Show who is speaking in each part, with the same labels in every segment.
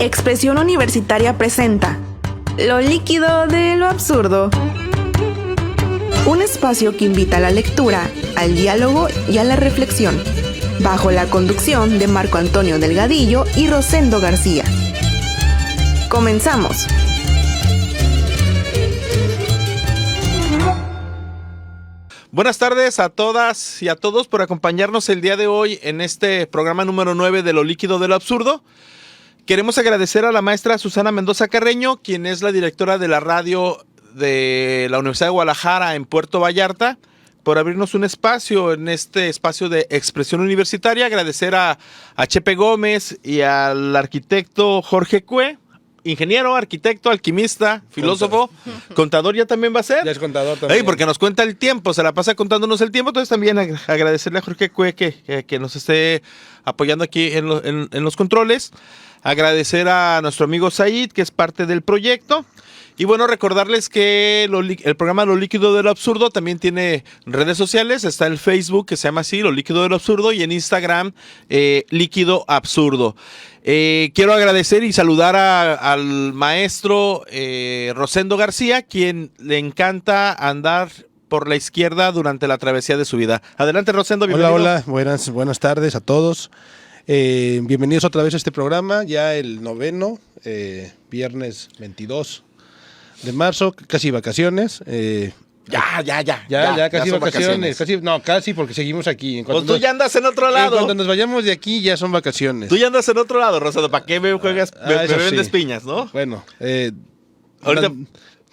Speaker 1: Expresión Universitaria presenta Lo líquido de lo absurdo. Un espacio que invita a la lectura, al diálogo y a la reflexión, bajo la conducción de Marco Antonio Delgadillo y Rosendo García. ¡Comenzamos!
Speaker 2: Buenas tardes a todas y a todos por acompañarnos el día de hoy en este programa número 9 de Lo líquido de lo absurdo. Queremos agradecer a la maestra Susana Mendoza Carreño, quien es la directora de la radio de la Universidad de Guadalajara en Puerto Vallarta, por abrirnos un espacio en este espacio de expresión universitaria. Agradecer a Chepe Gómez y al arquitecto Jorge Cue, ingeniero, arquitecto, alquimista, filósofo, contador ya también va a ser.
Speaker 3: Ya es contador también.
Speaker 2: Hey, porque nos cuenta el tiempo, se la pasa contándonos el tiempo. Entonces también agradecerle a Jorge Cue que nos esté apoyando aquí en los controles. Agradecer a nuestro amigo Said, que es parte del proyecto. Y bueno, recordarles que el programa Lo líquido de lo absurdo también tiene redes sociales. Está el Facebook, que se llama así, Lo líquido de lo absurdo, y en Instagram, Líquido Absurdo. Quiero agradecer y saludar al maestro Rosendo García, quien le encanta andar por la izquierda durante la travesía de su vida. Adelante, Rosendo, bienvenido.
Speaker 3: Hola, buenas tardes a todos. Bienvenidos otra vez a este programa, ya el noveno, viernes 22 de marzo, casi vacaciones. Ya, casi vacaciones. Casi porque seguimos aquí.
Speaker 2: Pues tú ya andas en otro lado.
Speaker 3: Cuando nos vayamos de aquí ya son vacaciones.
Speaker 2: Tú ya andas en otro lado, Rosendo. ¿Para qué me juegas? Me
Speaker 3: Eso
Speaker 2: vendes
Speaker 3: sí.
Speaker 2: piñas, ¿no?
Speaker 3: Bueno,
Speaker 2: Ahorita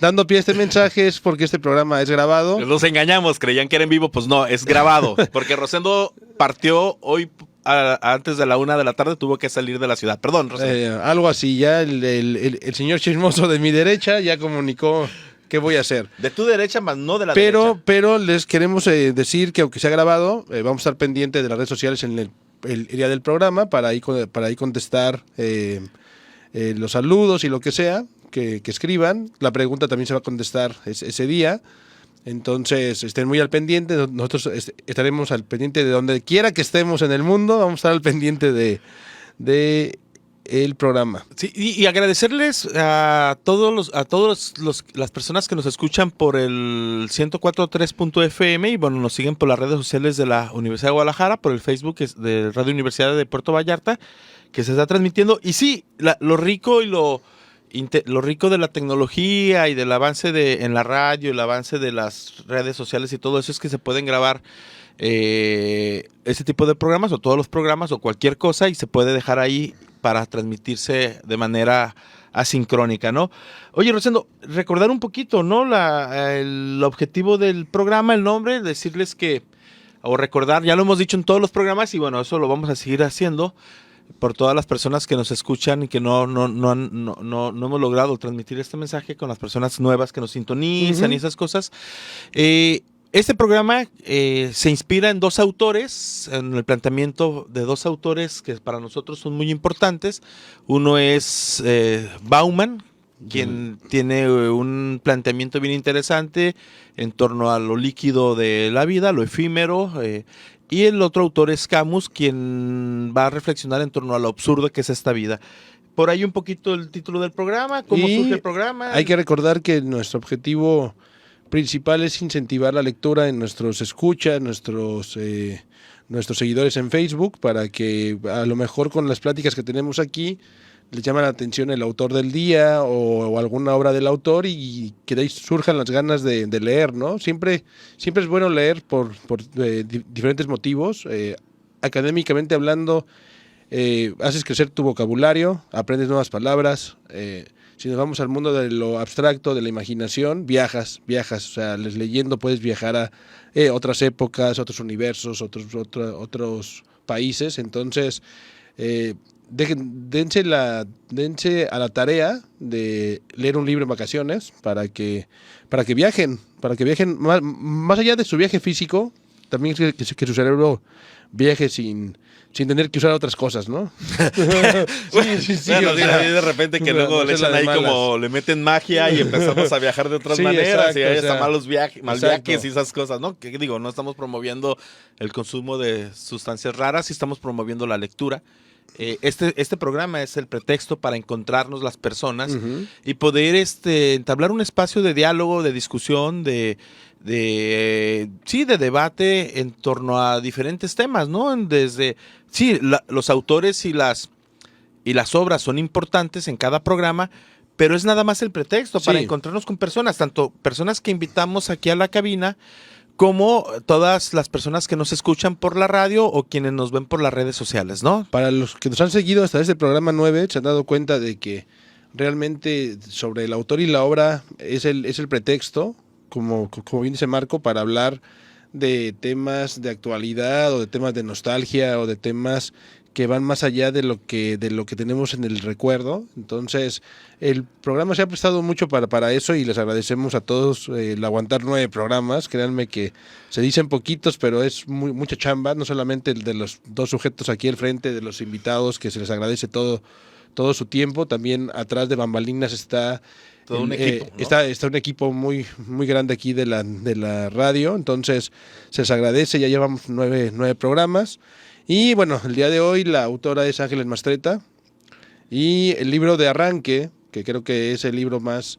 Speaker 3: dando pie a este mensaje es porque este programa es grabado.
Speaker 2: nos engañamos, creían que era en vivo. Pues no, es grabado. Porque Rosendo partió hoy antes de la 1 de la tarde, tuvo que salir de la ciudad. Perdón, Rosendo.
Speaker 3: Algo así, ya el señor chismoso de mi derecha ya comunicó qué voy a hacer.
Speaker 2: De tu derecha, más no de la derecha.
Speaker 3: Pero les queremos decir que aunque sea grabado, vamos a estar pendientes de las redes sociales en el día del programa para ahí contestar los saludos y lo que sea que escriban. La pregunta también se va a contestar ese día. Entonces estén muy al pendiente. Nosotros estaremos al pendiente de donde quiera que estemos en el mundo. Vamos a estar al pendiente de el programa.
Speaker 2: Sí, y agradecerles a todas las personas que nos escuchan por el 104.3.fm y bueno, nos siguen por las redes sociales de la Universidad de Guadalajara, por el Facebook de Radio Universidad de Puerto Vallarta, que se está transmitiendo. Y sí, lo rico y lo rico de la tecnología y del avance en la radio, el avance de las redes sociales y todo eso es que se pueden grabar ese tipo de programas o todos los programas o cualquier cosa y se puede dejar ahí para transmitirse de manera asincrónica, ¿no? Oye, Rosendo, recordar un poquito, ¿no? El objetivo del programa, el nombre, decirles o recordar, ya lo hemos dicho en todos los programas y bueno, eso lo vamos a seguir haciendo por todas las personas que nos escuchan y que no hemos logrado transmitir este mensaje con las personas nuevas que nos sintonizan y esas cosas. Este programa se inspira en dos autores, en el planteamiento de dos autores que para nosotros son muy importantes. Uno es Bauman, quien tiene un planteamiento bien interesante en torno a lo líquido de la vida, lo efímero, y el otro autor es Camus, quien va a reflexionar en torno a lo absurdo que es esta vida. Por ahí un poquito el título del programa, cómo surge el programa.
Speaker 3: Hay que recordar que nuestro objetivo principal es incentivar la lectura en nuestros escuchas, nuestros seguidores en Facebook, para que a lo mejor con las pláticas que tenemos aquí les llama la atención el autor del día o alguna obra del autor y que de ahí surjan las ganas de leer, ¿no? Siempre es bueno leer por diferentes motivos. Académicamente hablando, haces crecer tu vocabulario, aprendes nuevas palabras. Si nos vamos al mundo de lo abstracto, de la imaginación, viajas. O sea, leyendo puedes viajar a otras épocas, otros universos, otros países. Entonces, dense a la tarea de leer un libro en vacaciones para que viajen más allá de su viaje físico, también que su cerebro viaje sin tener que usar otras cosas, ¿no?
Speaker 2: Sí, bueno, de repente que luego le echan ahí como le meten magia y empezamos a viajar de otras maneras, y ahí están malos viajes y esas cosas, ¿no? Que digo, no estamos promoviendo el consumo de sustancias raras, sí estamos promoviendo la lectura Este programa es el pretexto para encontrarnos las personas
Speaker 3: Ujú.
Speaker 2: y poder entablar un espacio de diálogo, de discusión, de debate en torno a diferentes temas, ¿no? Los autores y las obras son importantes en cada programa, pero es nada más el pretexto para
Speaker 3: Sí.
Speaker 2: encontrarnos con personas, tanto personas que invitamos aquí a la cabina, como todas las personas que nos escuchan por la radio o quienes nos ven por las redes sociales, ¿no?
Speaker 3: Para los que nos han seguido hasta este programa 9, se han dado cuenta de que realmente sobre el autor y la obra es el pretexto, como bien dice Marco, para hablar de temas de actualidad o de temas de nostalgia o de temas que van más allá de lo que tenemos en el recuerdo. Entonces, el programa se ha prestado mucho para eso y les agradecemos a todos el aguantar 9 programas. Créanme que se dicen poquitos, pero es mucha chamba, no solamente el de los 2 sujetos aquí al frente, de los invitados, que se les agradece todo su tiempo. También atrás de bambalinas está
Speaker 2: Todo un equipo, ¿no?
Speaker 3: está un equipo muy grande aquí de la radio. Entonces, se les agradece. Ya llevamos 9 programas. Y bueno, el día de hoy la autora es Ángeles Mastretta y el libro de arranque, que creo que es el libro más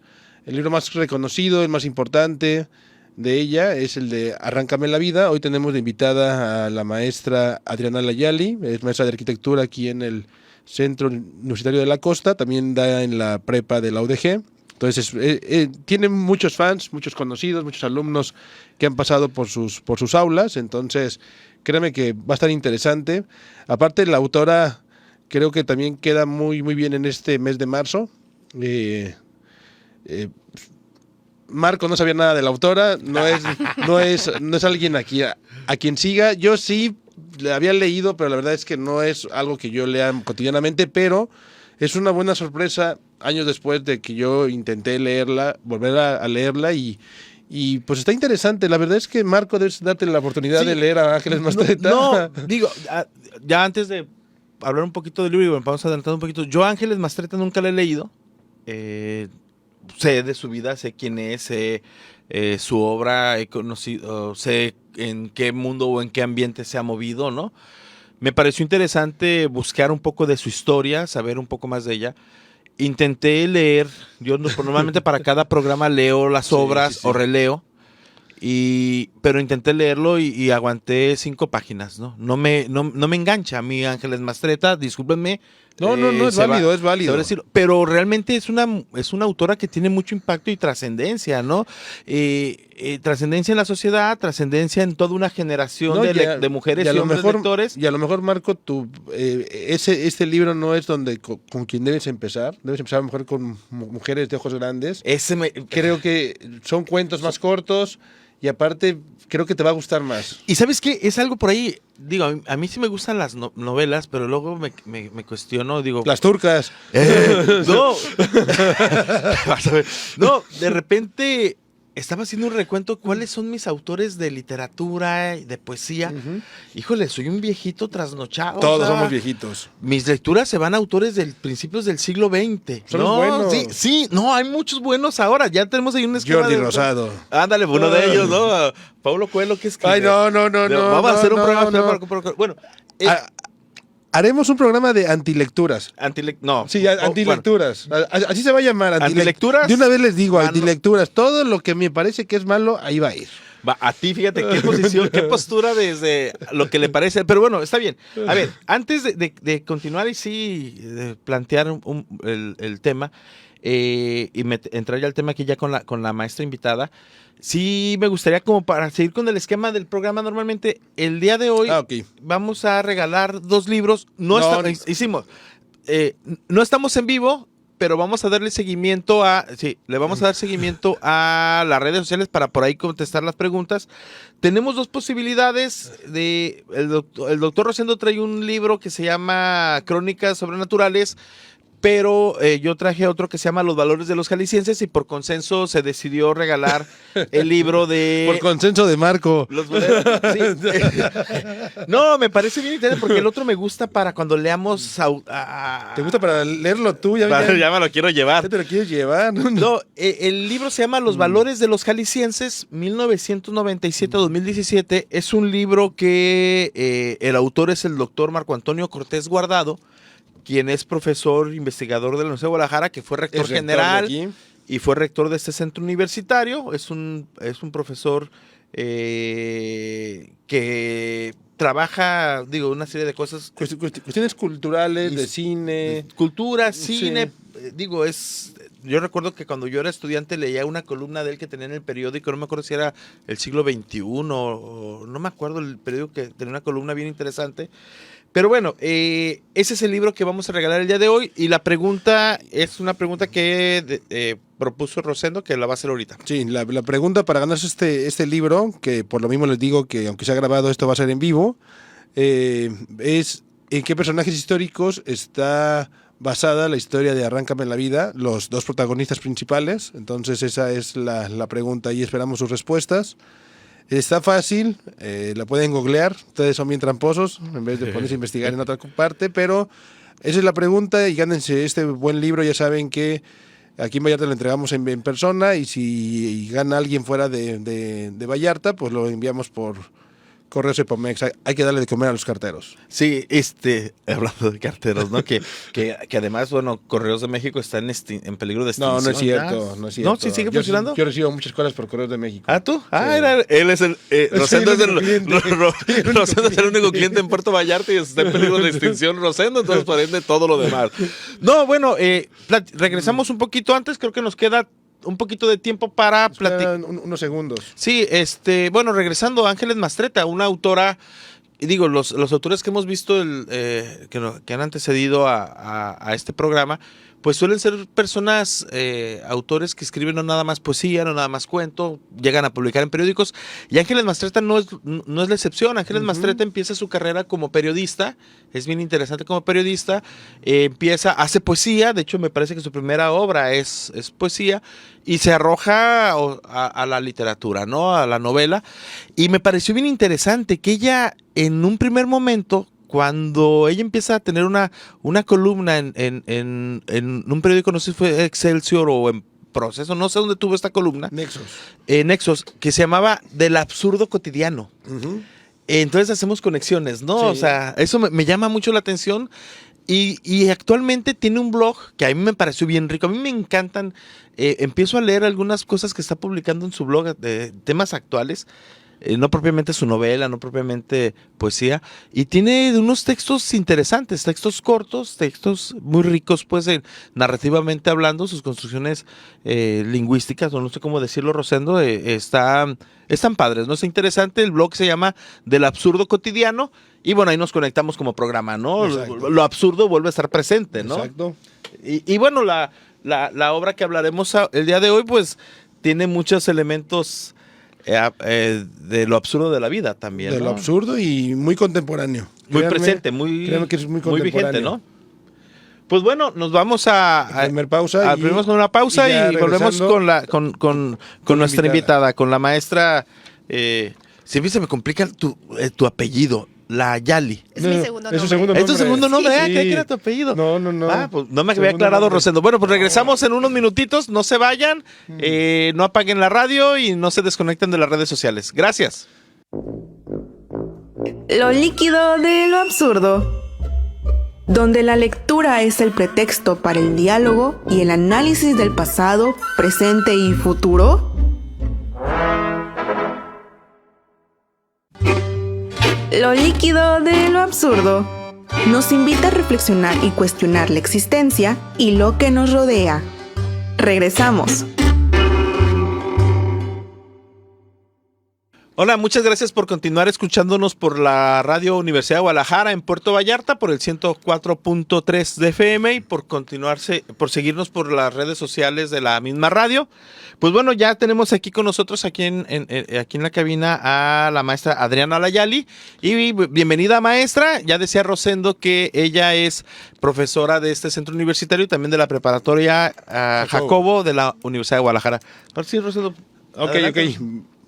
Speaker 3: reconocido, el más importante de ella, es el de Arráncame la vida. Hoy tenemos de invitada a la maestra Adriana Layali, es maestra de arquitectura aquí en el Centro Universitario de la Costa, también da en la prepa de la UDG. Entonces, tiene muchos fans, muchos conocidos, muchos alumnos que han pasado por sus aulas. Entonces, créeme que va a estar interesante. Aparte, la autora creo que también queda muy bien en este mes de marzo. Marco no sabía nada de la autora, no es alguien aquí a quien siga. Yo sí le había leído, pero la verdad es que no es algo que yo lea cotidianamente, pero es una buena sorpresa años después de que yo intenté leerla, volver a leerla y pues está interesante. La verdad es que, Marco, debes darte la oportunidad de leer a Ángeles Mastretta.
Speaker 2: No, digo, ya antes de hablar un poquito del libro, vamos adelantando un poquito. Yo a Ángeles Mastretta nunca la he leído. Sé de su vida, sé quién es, sé su obra, he conocido, sé en qué mundo o en qué ambiente se ha movido, ¿no? Me pareció interesante buscar un poco de su historia, saber un poco más de ella. Intenté leer, yo normalmente para cada programa leo las obras o releo, pero intenté leerlo y aguanté 5 páginas, ¿no? No me engancha a mí Ángeles Mastretta, discúlpenme.
Speaker 3: No, es válido, es válido.
Speaker 2: Pero realmente es una autora que tiene mucho impacto y trascendencia, ¿no? Trascendencia en la sociedad, trascendencia en toda una generación de mujeres y hombres lectores.
Speaker 3: Y a lo mejor, Marco, este libro no es donde con quien debes empezar. Debes empezar a lo mejor con Mujeres de Ojos Grandes. Creo que son cuentos más cortos y aparte creo que te va a gustar más.
Speaker 2: Y ¿sabes qué? Es algo por ahí, digo, a mí sí me gustan las novelas, pero luego me cuestiono, digo...
Speaker 3: Las turcas.
Speaker 2: No. No, de repente estaba haciendo un recuento cuáles son mis autores de literatura, de poesía. Uh-huh. Híjole, soy un viejito trasnochado.
Speaker 3: Todos somos viejitos.
Speaker 2: Mis lecturas se van a autores del principios del siglo XX.
Speaker 3: Son los buenos.
Speaker 2: Sí, no, hay muchos buenos ahora. Ya tenemos ahí un esquema.
Speaker 3: Jordi Rosado.
Speaker 2: Ándale, uno de ellos, ¿no? Paulo Coelho, ¿qué escribe?
Speaker 3: Ay, no.
Speaker 2: Vamos a hacer un programa. Bueno.
Speaker 3: Haremos un programa de antilecturas.
Speaker 2: No.
Speaker 3: Sí, antilecturas. Bueno. Así se va a llamar.
Speaker 2: ¿Antilecturas?
Speaker 3: De una vez les digo, antilecturas. Todo lo que me parece que es malo, ahí va a ir.
Speaker 2: A ti, fíjate, qué posición, qué postura desde lo que le parece. Pero bueno, está bien. A ver, antes de continuar y sí de plantear el tema, y entrar ya al tema aquí ya con la maestra invitada, sí me gustaría, como para seguir con el esquema del programa, normalmente el día de hoy vamos a regalar 2 libros. No estamos en vivo, pero vamos a darle seguimiento le vamos a dar seguimiento a las redes sociales para por ahí contestar las preguntas. Tenemos 2 posibilidades. El doctor Rosendo trae un libro que se llama Crónicas Sobrenaturales, pero yo traje otro que se llama Los Valores de los Jaliscienses y por consenso se decidió regalar el libro de...
Speaker 3: Por consenso de Marco.
Speaker 2: Sí. No, me parece bien interesante porque el otro me gusta para cuando leamos...
Speaker 3: ¿Te gusta para leerlo tú? Ya
Speaker 2: me lo quiero llevar.
Speaker 3: ¿Ya te lo quieres llevar?
Speaker 2: No, el libro se llama Los Valores de los Jaliscienses, 1997-2017. Es un libro que el autor es el doctor Marco Antonio Cortés Guardado. quien es profesor investigador de la Universidad de Guadalajara, que fue rector general y fue rector de este centro universitario. Es un profesor que trabaja, una serie de cosas.
Speaker 3: Cuestiones culturales, de cine.
Speaker 2: Cultura, cine, yo recuerdo que cuando yo era estudiante leía una columna de él que tenía en el periódico, no me acuerdo si era el siglo XXI o no me acuerdo, el periódico que tenía una columna bien interesante. Pero bueno, ese es el libro que vamos a regalar el día de hoy y la pregunta es una pregunta que propuso Rosendo, que la va a hacer ahorita.
Speaker 3: Sí, la pregunta para ganarse este libro, que por lo mismo les digo que aunque sea grabado esto va a ser en vivo, es ¿en qué personajes históricos está basada la historia de Arráncame la vida, los dos protagonistas principales? Entonces esa es la pregunta y esperamos sus respuestas. Está fácil, la pueden googlear, ustedes son bien tramposos, en vez de ponerse a investigar en otra parte, pero esa es la pregunta y gánense este buen libro. Ya saben que aquí en Vallarta lo entregamos en persona y si gana alguien fuera de Vallarta, pues lo enviamos por Correos y Pomex. Hay que darle de comer a los carteros.
Speaker 2: Sí, hablando de carteros, ¿no? que además, Correos de México está en peligro de extinción.
Speaker 3: No es cierto, no es cierto.
Speaker 2: ¿No? ¿Sí sigue funcionando?
Speaker 3: Yo recibo muchas cosas por Correos de México.
Speaker 2: ¿Ah, tú?
Speaker 3: Sí.
Speaker 2: Él es Rosendo Rosendo es el único cliente en Puerto Vallarta y está en peligro de extinción Rosendo, entonces por ende todo lo demás. No, bueno, regresamos un poquito antes, creo que nos queda un poquito de tiempo para platicar.
Speaker 3: Unos segundos.
Speaker 2: Sí, regresando, Ángeles Mastretta, una autora, y los autores que hemos visto que han antecedido a este programa, pues suelen ser personas, autores que escriben no nada más poesía, no nada más cuento, llegan a publicar en periódicos, y Ángeles Mastretta no es la excepción. Ángeles Mastretta empieza su carrera como periodista, es bien interesante como periodista, hace poesía, de hecho me parece que su primera obra es poesía, y se arroja a la literatura, ¿no? A la novela, y me pareció bien interesante que ella en un primer momento, cuando ella empieza a tener una columna en un periódico, no sé si fue Excelsior o en Proceso, no sé dónde tuvo esta columna. Nexos, que se llamaba Del absurdo cotidiano. Entonces hacemos conexiones, ¿no? Sí. O sea, eso me llama mucho la atención. Y actualmente tiene un blog que a mí me pareció bien rico. A mí me encantan. Empiezo a leer algunas cosas que está publicando en su blog de temas actuales. No propiamente su novela, no propiamente poesía, y tiene unos textos interesantes, textos cortos, textos muy ricos, pues, narrativamente hablando, sus construcciones lingüísticas, o no sé cómo decirlo, Rosendo, están padres, ¿no? Es interesante, el blog se llama Del absurdo cotidiano, y bueno, ahí nos conectamos como programa, ¿no? Lo absurdo vuelve a estar presente, ¿no?
Speaker 3: Exacto.
Speaker 2: Y bueno, la obra que hablaremos el día de hoy, pues, tiene muchos elementos de lo absurdo de la vida también.
Speaker 3: De lo absurdo y muy contemporáneo.
Speaker 2: Muy presente, créeme que es muy vigente, ¿no? Pues bueno, nos vamos a primero con una pausa y volvemos con nuestra invitada, con la maestra. Siempre se me complica tu apellido. La Yali.
Speaker 4: Es mi segundo nombre.
Speaker 2: ¿Es tu segundo nombre?
Speaker 3: Sí.
Speaker 2: ¿Qué era tu apellido?
Speaker 3: No.
Speaker 2: Pues no me había aclarado, Rosendo. Bueno, pues regresamos en unos minutitos. No se vayan, no apaguen la radio y no se desconecten de las redes sociales. Gracias.
Speaker 1: Lo líquido de lo absurdo. Donde la lectura es el pretexto para el diálogo y el análisis del pasado, presente y futuro. Lo líquido de lo absurdo nos invita a reflexionar y cuestionar la existencia y lo que nos rodea. Regresamos.
Speaker 2: Hola, muchas gracias por continuar escuchándonos por la Radio Universidad de Guadalajara en Puerto Vallarta por el 104.3 de FM y por seguirnos por las redes sociales de la misma radio. Pues bueno, ya tenemos aquí con nosotros, aquí en la cabina, a la maestra Adriana Layali. Y bienvenida, maestra. Ya decía Rosendo que ella es profesora de este centro universitario y también de la preparatoria Jacobo de la Universidad de Guadalajara. Ahora sí, Rosendo.
Speaker 3: Ok.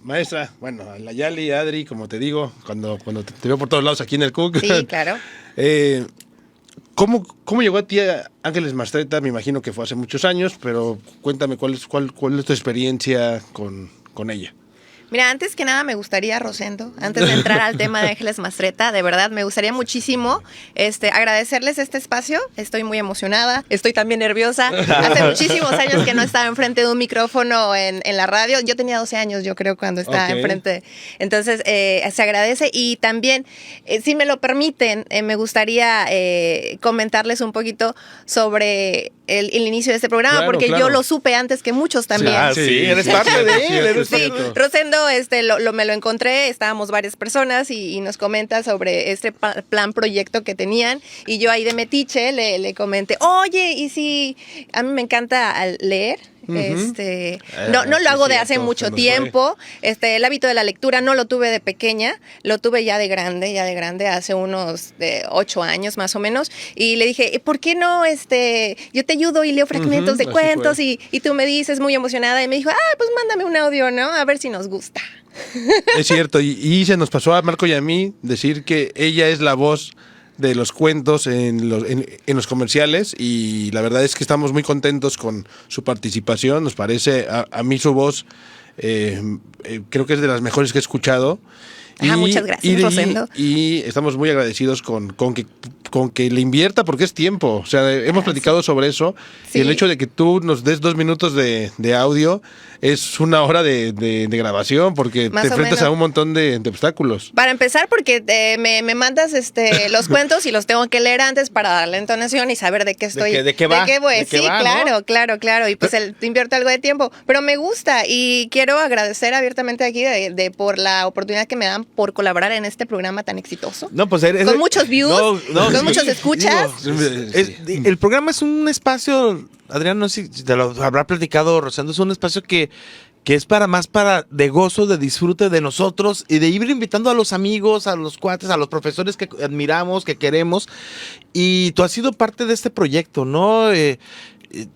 Speaker 3: Maestra, bueno, Layali, Adri, como te digo, cuando te veo por todos lados aquí en el CUC.
Speaker 4: Sí, claro.
Speaker 3: ¿Cómo llegó a ti Ángeles Mastretta? Me imagino que fue hace muchos años, pero cuéntame cuál es tu experiencia con ella.
Speaker 4: Mira, antes que nada me gustaría, Rosendo, antes de entrar al tema de Ángeles Mastretta, de verdad me gustaría muchísimo agradecerles este espacio. Estoy muy emocionada, estoy también nerviosa. Hace muchísimos años que no estaba enfrente de un micrófono en la radio. Yo tenía 12 años, yo creo, cuando estaba enfrente. Entonces, se agradece. Y también, si me lo permiten, me gustaría comentarles un poquito sobre el inicio de este programa, porque yo lo supe antes que muchos también.
Speaker 2: Sí, eres parte de él.
Speaker 4: Sí, Rosendo, me lo encontré, estábamos varias personas y nos comenta sobre este proyecto que tenían, y yo ahí de metiche le comenté, oye, y si a mí me encanta leer. No lo hago de hace mucho tiempo. El hábito de la lectura no lo tuve de pequeña, lo tuve ya de grande, hace unos 8 años más o menos. Y le dije, ¿por qué no? Yo te ayudo y leo fragmentos de cuentos y tú me dices, muy emocionada, y me dijo, pues mándame un audio, ¿no? A ver si nos gusta.
Speaker 3: Es cierto, y se nos pasó a Marco y a mí decir que ella es la voz de los cuentos en los comerciales, y la verdad es que estamos muy contentos con su participación. Nos parece, a mí su voz creo que es de las mejores que he escuchado.
Speaker 4: Muchas gracias, Rosendo.
Speaker 3: Y estamos muy agradecidos con que le invierta, porque es tiempo. O sea, hemos platicado sobre eso, y el hecho de que tú nos des 2 minutos de audio es 1 hora de grabación, porque te enfrentas a un montón de obstáculos.
Speaker 4: Para empezar, porque me mandas los cuentos y los tengo que leer antes para darle entonación y saber de qué estoy.
Speaker 2: ¿De qué va?
Speaker 4: Sí, claro, ¿no? Claro. Y pues te invierto algo de tiempo. Pero me gusta, y quiero agradecer abiertamente aquí por la oportunidad que me dan por colaborar en este programa tan exitoso.
Speaker 2: No, pues
Speaker 4: con muchos views, con muchos escuchas.
Speaker 2: El programa es un espacio, Adrián, no sé si te lo habrá platicado Rosendo, es un espacio que es para de gozo, de disfrute de nosotros, y de ir invitando a los amigos, a los cuates, a los profesores que admiramos, que queremos. Y tú has sido parte de este proyecto, ¿no?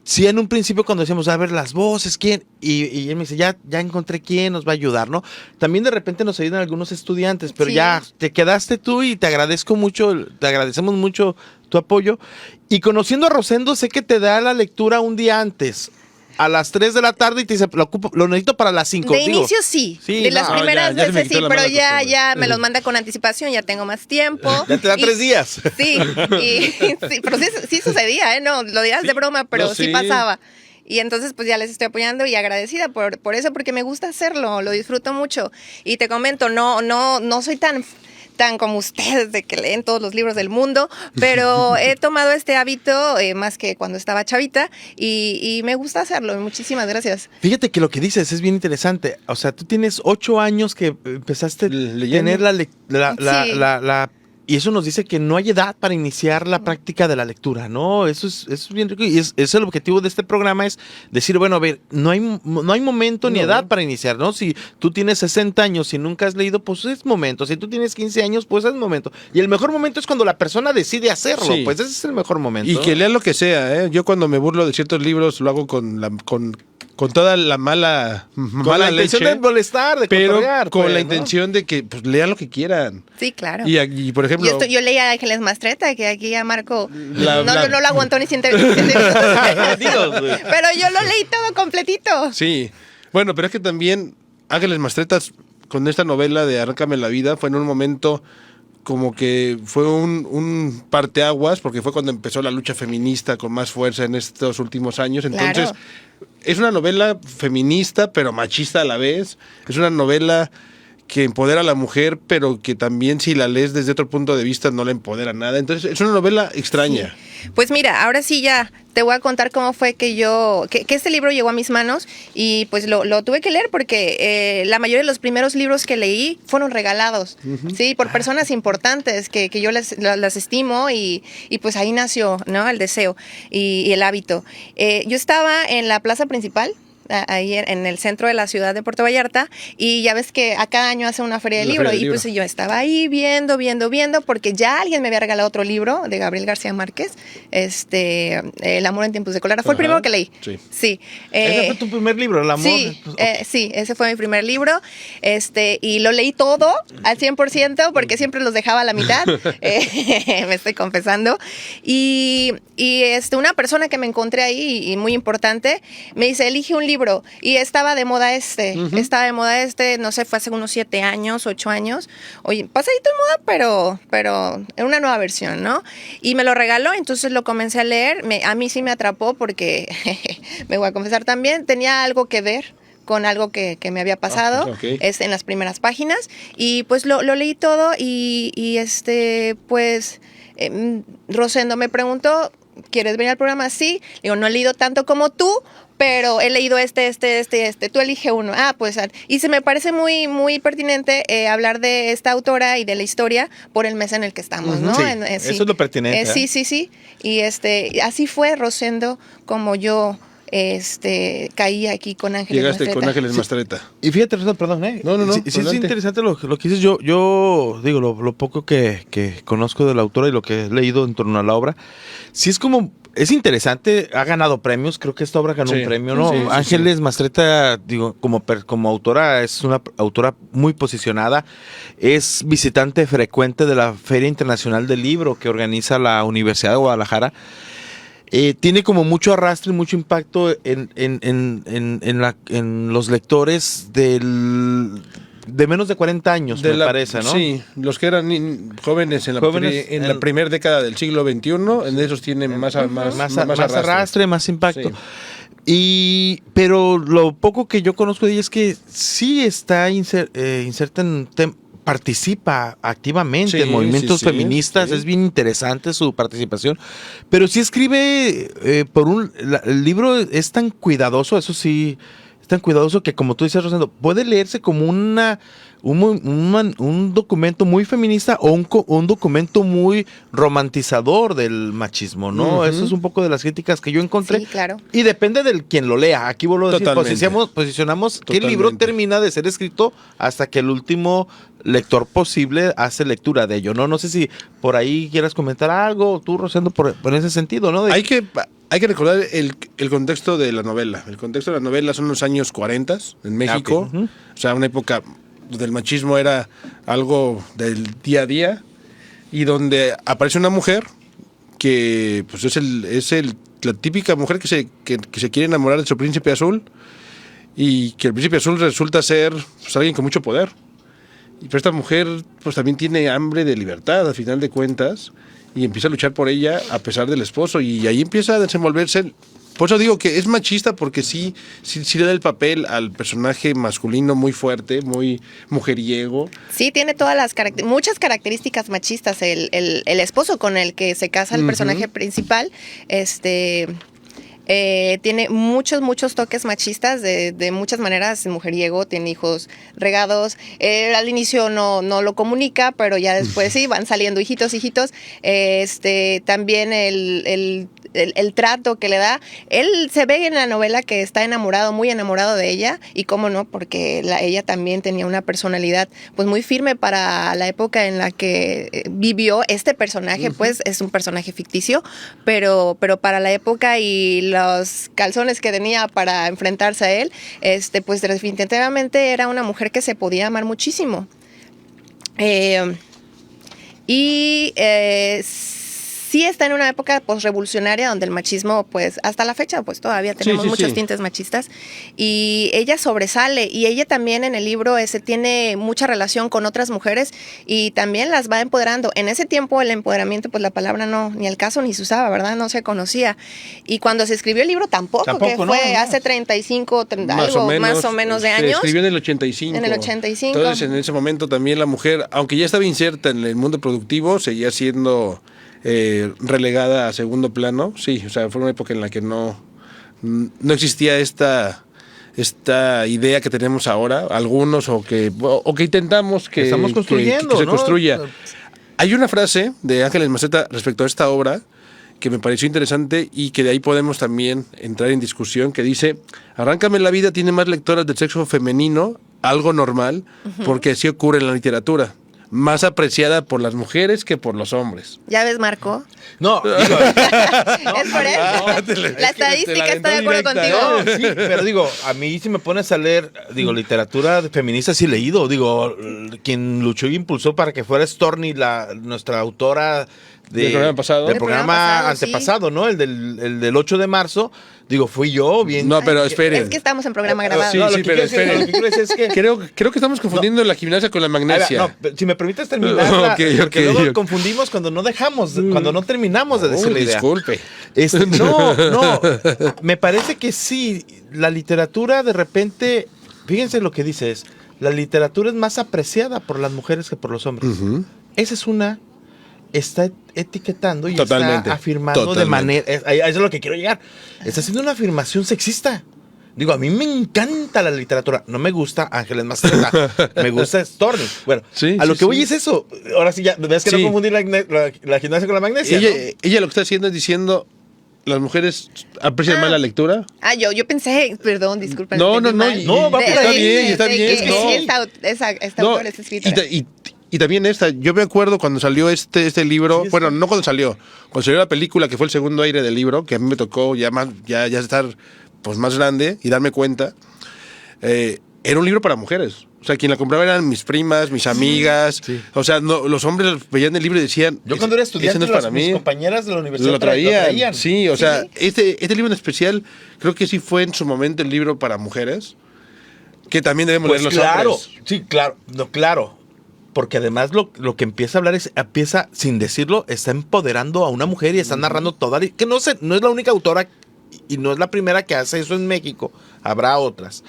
Speaker 2: Sí, en un principio cuando decíamos, a ver, las voces, ¿quién? Y él me dice, ya encontré quién nos va a ayudar, ¿no? También de repente nos ayudan algunos estudiantes, pero ya te quedaste tú, y te agradecemos mucho tu apoyo. Y conociendo a Rosendo, sé que te da la lectura un día antes, a las 3 de la tarde, y te dice, lo necesito para las 5.
Speaker 4: De inicio sí. De las primeras veces sí, pero ya me los manda con anticipación, ya tengo más tiempo.
Speaker 2: Ya te da 3 días.
Speaker 4: Sí, pero sí sucedía, no, lo dirás de broma, pero sí pasaba. Y entonces pues ya les estoy apoyando, y agradecida por eso, porque me gusta hacerlo, lo disfruto mucho. Y te comento, no soy tan como ustedes de que leen todos los libros del mundo, pero he tomado este hábito más que cuando estaba chavita, y me gusta hacerlo. Muchísimas gracias.
Speaker 2: Fíjate que lo que dices es bien interesante. O sea, tú tienes 8 años que empezaste a tener y eso nos dice que no hay edad para iniciar la práctica de la lectura, ¿no? Eso es bien rico, y es el objetivo de este programa, es decir, bueno, a ver, no hay momento ni edad para iniciar, ¿no? Si tú tienes 60 años y nunca has leído, pues es momento. Si tú tiees 15 años, pues es momento. Y el mejor momento es cuando la persona decide hacerlo, pues ese es el mejor momento.
Speaker 3: Y que lean lo que sea, ¿eh? Yo cuando me burlo de ciertos libros lo hago con toda la mala
Speaker 2: intención
Speaker 3: leche,
Speaker 2: de molestar, de
Speaker 3: pero
Speaker 2: cotorrear,
Speaker 3: con
Speaker 2: pues,
Speaker 3: la
Speaker 2: ¿no?
Speaker 3: intención de que pues, lean lo que quieran.
Speaker 4: Sí, claro.
Speaker 3: Y por ejemplo,
Speaker 4: yo leía Ángeles Mastretta, que aquí a Marco no lo aguantó ni 100 minutos. Pero yo lo leí todo completito.
Speaker 3: Sí. Bueno, pero es que también Ángeles Mastretta, con esta novela de Arráncame la vida, fue en un momento como que fue un parteaguas, porque fue cuando empezó la lucha feminista con más fuerza en estos últimos años. Entonces, es una novela feminista, pero machista a la vez. Es una novela que empodera a la mujer, pero que también, si la lees desde otro punto de vista, no la empodera nada. Entonces, es una novela extraña.
Speaker 4: Sí. Pues mira, ahora sí ya te voy a contar cómo fue que este libro llegó a mis manos, y pues lo tuve que leer porque la mayoría de los primeros libros que leí fueron regalados, sí, por personas importantes que yo las estimo, y pues ahí nació, ¿no?, el deseo y el hábito. Yo estaba en la plaza principal, ahí en el centro de la ciudad de Puerto Vallarta, y ya ves que a cada año hace una feria de libro, y pues yo estaba ahí viendo, porque ya alguien me había regalado otro libro de Gabriel García Márquez, El amor en tiempos de cólera. Fue el primero que leí. Sí.
Speaker 2: ¿Ese fue tu primer libro, El amor?
Speaker 4: Sí, sí, ese fue mi primer libro, y lo leí todo al 100%, porque siempre los dejaba a la mitad, me estoy confesando, y una persona que me encontré ahí y muy importante me dice, elige un libro. Y estaba de moda no sé, fue hace unos 7 años, 8 años. Oye, pasadito de moda, pero en una nueva versión, ¿no? Y me lo regaló, entonces lo comencé a leer. A mí sí me atrapó porque, me voy a confesar también, tenía algo que ver con algo que me había pasado, es en las primeras páginas, y pues lo leí todo y pues Rosendo me preguntó, ¿quieres venir al programa? Sí, digo, no he leído tanto como tú, pero he leído tú elige uno. Pues, y se me parece muy, muy pertinente hablar de esta autora y de la historia por el mes en el que estamos, ¿no?
Speaker 2: Sí,
Speaker 4: Sí.
Speaker 2: eso es lo pertinente.
Speaker 4: Sí, y así fue, Rosendo, como yo caí aquí con Ángeles
Speaker 3: Llegaste
Speaker 4: Mastreta.
Speaker 3: con Ángeles Mastreta.
Speaker 2: Y fíjate, perdón,
Speaker 3: No,
Speaker 2: Sí, es
Speaker 3: adelante.
Speaker 2: interesante lo que dices. Yo digo, lo poco que conozco de la autora y lo que he leído en torno a la obra, sí es interesante, ha ganado premios, creo que esta obra ganó
Speaker 3: Sí.
Speaker 2: un premio, ¿no?
Speaker 3: Sí,
Speaker 2: Ángeles Mastreta, digo, como autora, es una autora muy posicionada, es visitante frecuente de la Feria Internacional del Libro que organiza la Universidad de Guadalajara. Tiene como mucho arrastre y mucho impacto en los lectores de menos de 40 años, me parece, ¿no?
Speaker 3: Sí, los que eran jóvenes en la primera década del siglo XXI, en esos tienen más
Speaker 2: arrastre, más impacto.
Speaker 3: Sí.
Speaker 2: Pero lo poco que yo conozco de ella es que sí está inserta participa activamente en movimientos feministas, es bien interesante su participación, pero sí escribe el libro es tan cuidadoso, eso sí, es tan cuidadoso que, como tú dices, Rosendo, puede leerse como un documento muy feminista o un documento muy romantizador del machismo, ¿no? Eso es un poco de las críticas que yo encontré.
Speaker 4: Sí, claro.
Speaker 2: Y depende del quien lo lea. Aquí vuelvo a decir,
Speaker 3: Totalmente.
Speaker 2: posicionamos que el libro termina de ser escrito hasta que el último lector posible hace lectura de ello, ¿no? No sé si por ahí quieras comentar algo, tú, Rosendo, por ese sentido, ¿no?
Speaker 3: Hay que recordar el contexto de la novela. El contexto de la novela son los años 40 en México.
Speaker 2: Okay.
Speaker 3: O sea, una época donde el machismo era algo del día a día y donde aparece una mujer que pues la típica mujer que se quiere enamorar de su príncipe azul y que el príncipe azul resulta ser pues, alguien con mucho poder. Pero esta mujer pues también tiene hambre de libertad, a final de cuentas, y empieza a luchar por ella a pesar del esposo, y ahí empieza a desenvolverse. Por eso digo que es machista, porque sí le da el papel al personaje masculino muy fuerte, muy mujeriego.
Speaker 4: Sí, tiene todas muchas características machistas. El esposo con el que se casa el personaje principal, tiene muchos toques machistas de muchas maneras, mujeriego, tiene hijos regados, al inicio no lo comunica, pero ya después sí, van saliendo hijitos, también el trato que le da, él se ve en la novela que está muy enamorado de ella, y cómo no, porque ella también tenía una personalidad pues muy firme para la época en la que vivió este personaje, pues es un personaje ficticio, pero para la época y los calzones que tenía para enfrentarse a él, pues definitivamente era una mujer que se podía amar muchísimo. Sí está en una época posrevolucionaria donde el machismo, pues hasta la fecha, pues todavía tenemos muchos tintes machistas, y ella sobresale, y ella también en el libro tiene mucha relación con otras mujeres y también las va empoderando. En ese tiempo el empoderamiento, pues la palabra ni al caso ni se usaba, ¿verdad? No se conocía. Y cuando se escribió el libro tampoco que fue hace 35, más o menos de años.
Speaker 3: Se escribió en el 85.
Speaker 4: En el 85.
Speaker 3: Entonces, en ese momento también la mujer, aunque ya estaba inserta en el mundo productivo, seguía siendo relegada a segundo plano. Sí, o sea, fue una época en la que no existía esta idea que tenemos ahora, algunos, o que intentamos que
Speaker 2: estamos construyendo,
Speaker 3: que se
Speaker 2: ¿no?
Speaker 3: construya. Hay una frase de Ángeles Mastreta respecto a esta obra que me pareció interesante y que de ahí podemos también entrar en discusión, que dice: Arráncame la vida tiene más lectoras del sexo femenino, algo normal, porque así ocurre en la literatura. Más apreciada por las mujeres que por los hombres.
Speaker 4: ¿Ya ves, Marco?
Speaker 2: No, digo,
Speaker 4: es por eso. La estadística está de acuerdo contigo.
Speaker 2: No, sí, pero digo, a mí si me pones a leer, literatura feminista sí he leído, quien luchó y impulsó para que fuera Storni nuestra autora
Speaker 3: Del programa pasado.
Speaker 2: Del
Speaker 4: Del
Speaker 2: programa
Speaker 4: programa pasado,
Speaker 2: antepasado, ¿no? El del 8 de marzo. Digo, fui yo bien.
Speaker 3: No, pero esperen.
Speaker 4: Es que estamos en programa grabado.
Speaker 3: Sí,
Speaker 2: No, lo
Speaker 3: sí,
Speaker 2: que
Speaker 3: pero
Speaker 2: quiero decir-
Speaker 3: esperen.
Speaker 2: lo que quiero decir es que-
Speaker 3: Creo que estamos confundiendo la gimnasia con la
Speaker 2: A ver,
Speaker 3: magnesia.
Speaker 2: no, pero si me permites terminar, porque
Speaker 3: Ok,
Speaker 2: luego
Speaker 3: ok.
Speaker 2: confundimos cuando no dejamos, cuando no terminamos de decir la idea.
Speaker 3: Disculpe.
Speaker 2: No, me parece que sí, la literatura de repente, fíjense lo que dice es, la literatura es más apreciada por las mujeres que por los hombres.
Speaker 3: Ujú.
Speaker 2: Esa es una, está etiquetando y
Speaker 3: Totalmente,
Speaker 2: está afirmando de
Speaker 3: totalmente.
Speaker 2: manera, a eso es lo que quiero llegar, está haciendo una afirmación sexista. Digo, a mí me encanta la literatura. No me gusta Ángeles Mastreta. Me gusta Stormy. Bueno,
Speaker 3: Sí,
Speaker 2: a lo
Speaker 3: sí,
Speaker 2: que voy
Speaker 3: sí.
Speaker 2: es eso. Ahora sí, ya ves que
Speaker 3: Sí.
Speaker 2: no confundir la gimnasia con la magnesia. ¿no?
Speaker 3: Ella lo que está haciendo es diciendo, las mujeres aprecian más la lectura.
Speaker 4: Yo pensé, perdón, disculpen.
Speaker 3: No,
Speaker 4: entendí
Speaker 3: no,
Speaker 4: mal.
Speaker 2: no, va, está bien,
Speaker 3: está bien,
Speaker 4: Que
Speaker 3: no.
Speaker 4: esta
Speaker 3: No,
Speaker 4: autora, esta escritora.
Speaker 3: y también esta, yo me acuerdo cuando salió este libro,
Speaker 2: Sí,
Speaker 3: bueno, no cuando salió la película, que fue el segundo aire del libro, que a mí me tocó ya estar pues más grande y darme cuenta, era un libro para mujeres. O sea, quien la compraba eran mis primas, mis amigas.
Speaker 2: Sí.
Speaker 3: O sea, no, los hombres veían el libro y decían...
Speaker 2: Yo cuando era
Speaker 3: "Ese
Speaker 2: estudiante,
Speaker 3: no es para
Speaker 2: mis
Speaker 3: mí".
Speaker 2: compañeras de la universidad
Speaker 3: Lo traían. Sí, o sea, este libro en especial creo que sí fue en su momento el libro para mujeres, que también debemos
Speaker 2: Pues
Speaker 3: leer los
Speaker 2: claro,
Speaker 3: hombres.
Speaker 2: sí, claro, no, claro. Porque además lo que empieza a hablar empieza, sin decirlo, está empoderando a una mujer y está narrando toda, que no es la única autora y no es la primera que hace eso en México, habrá otras.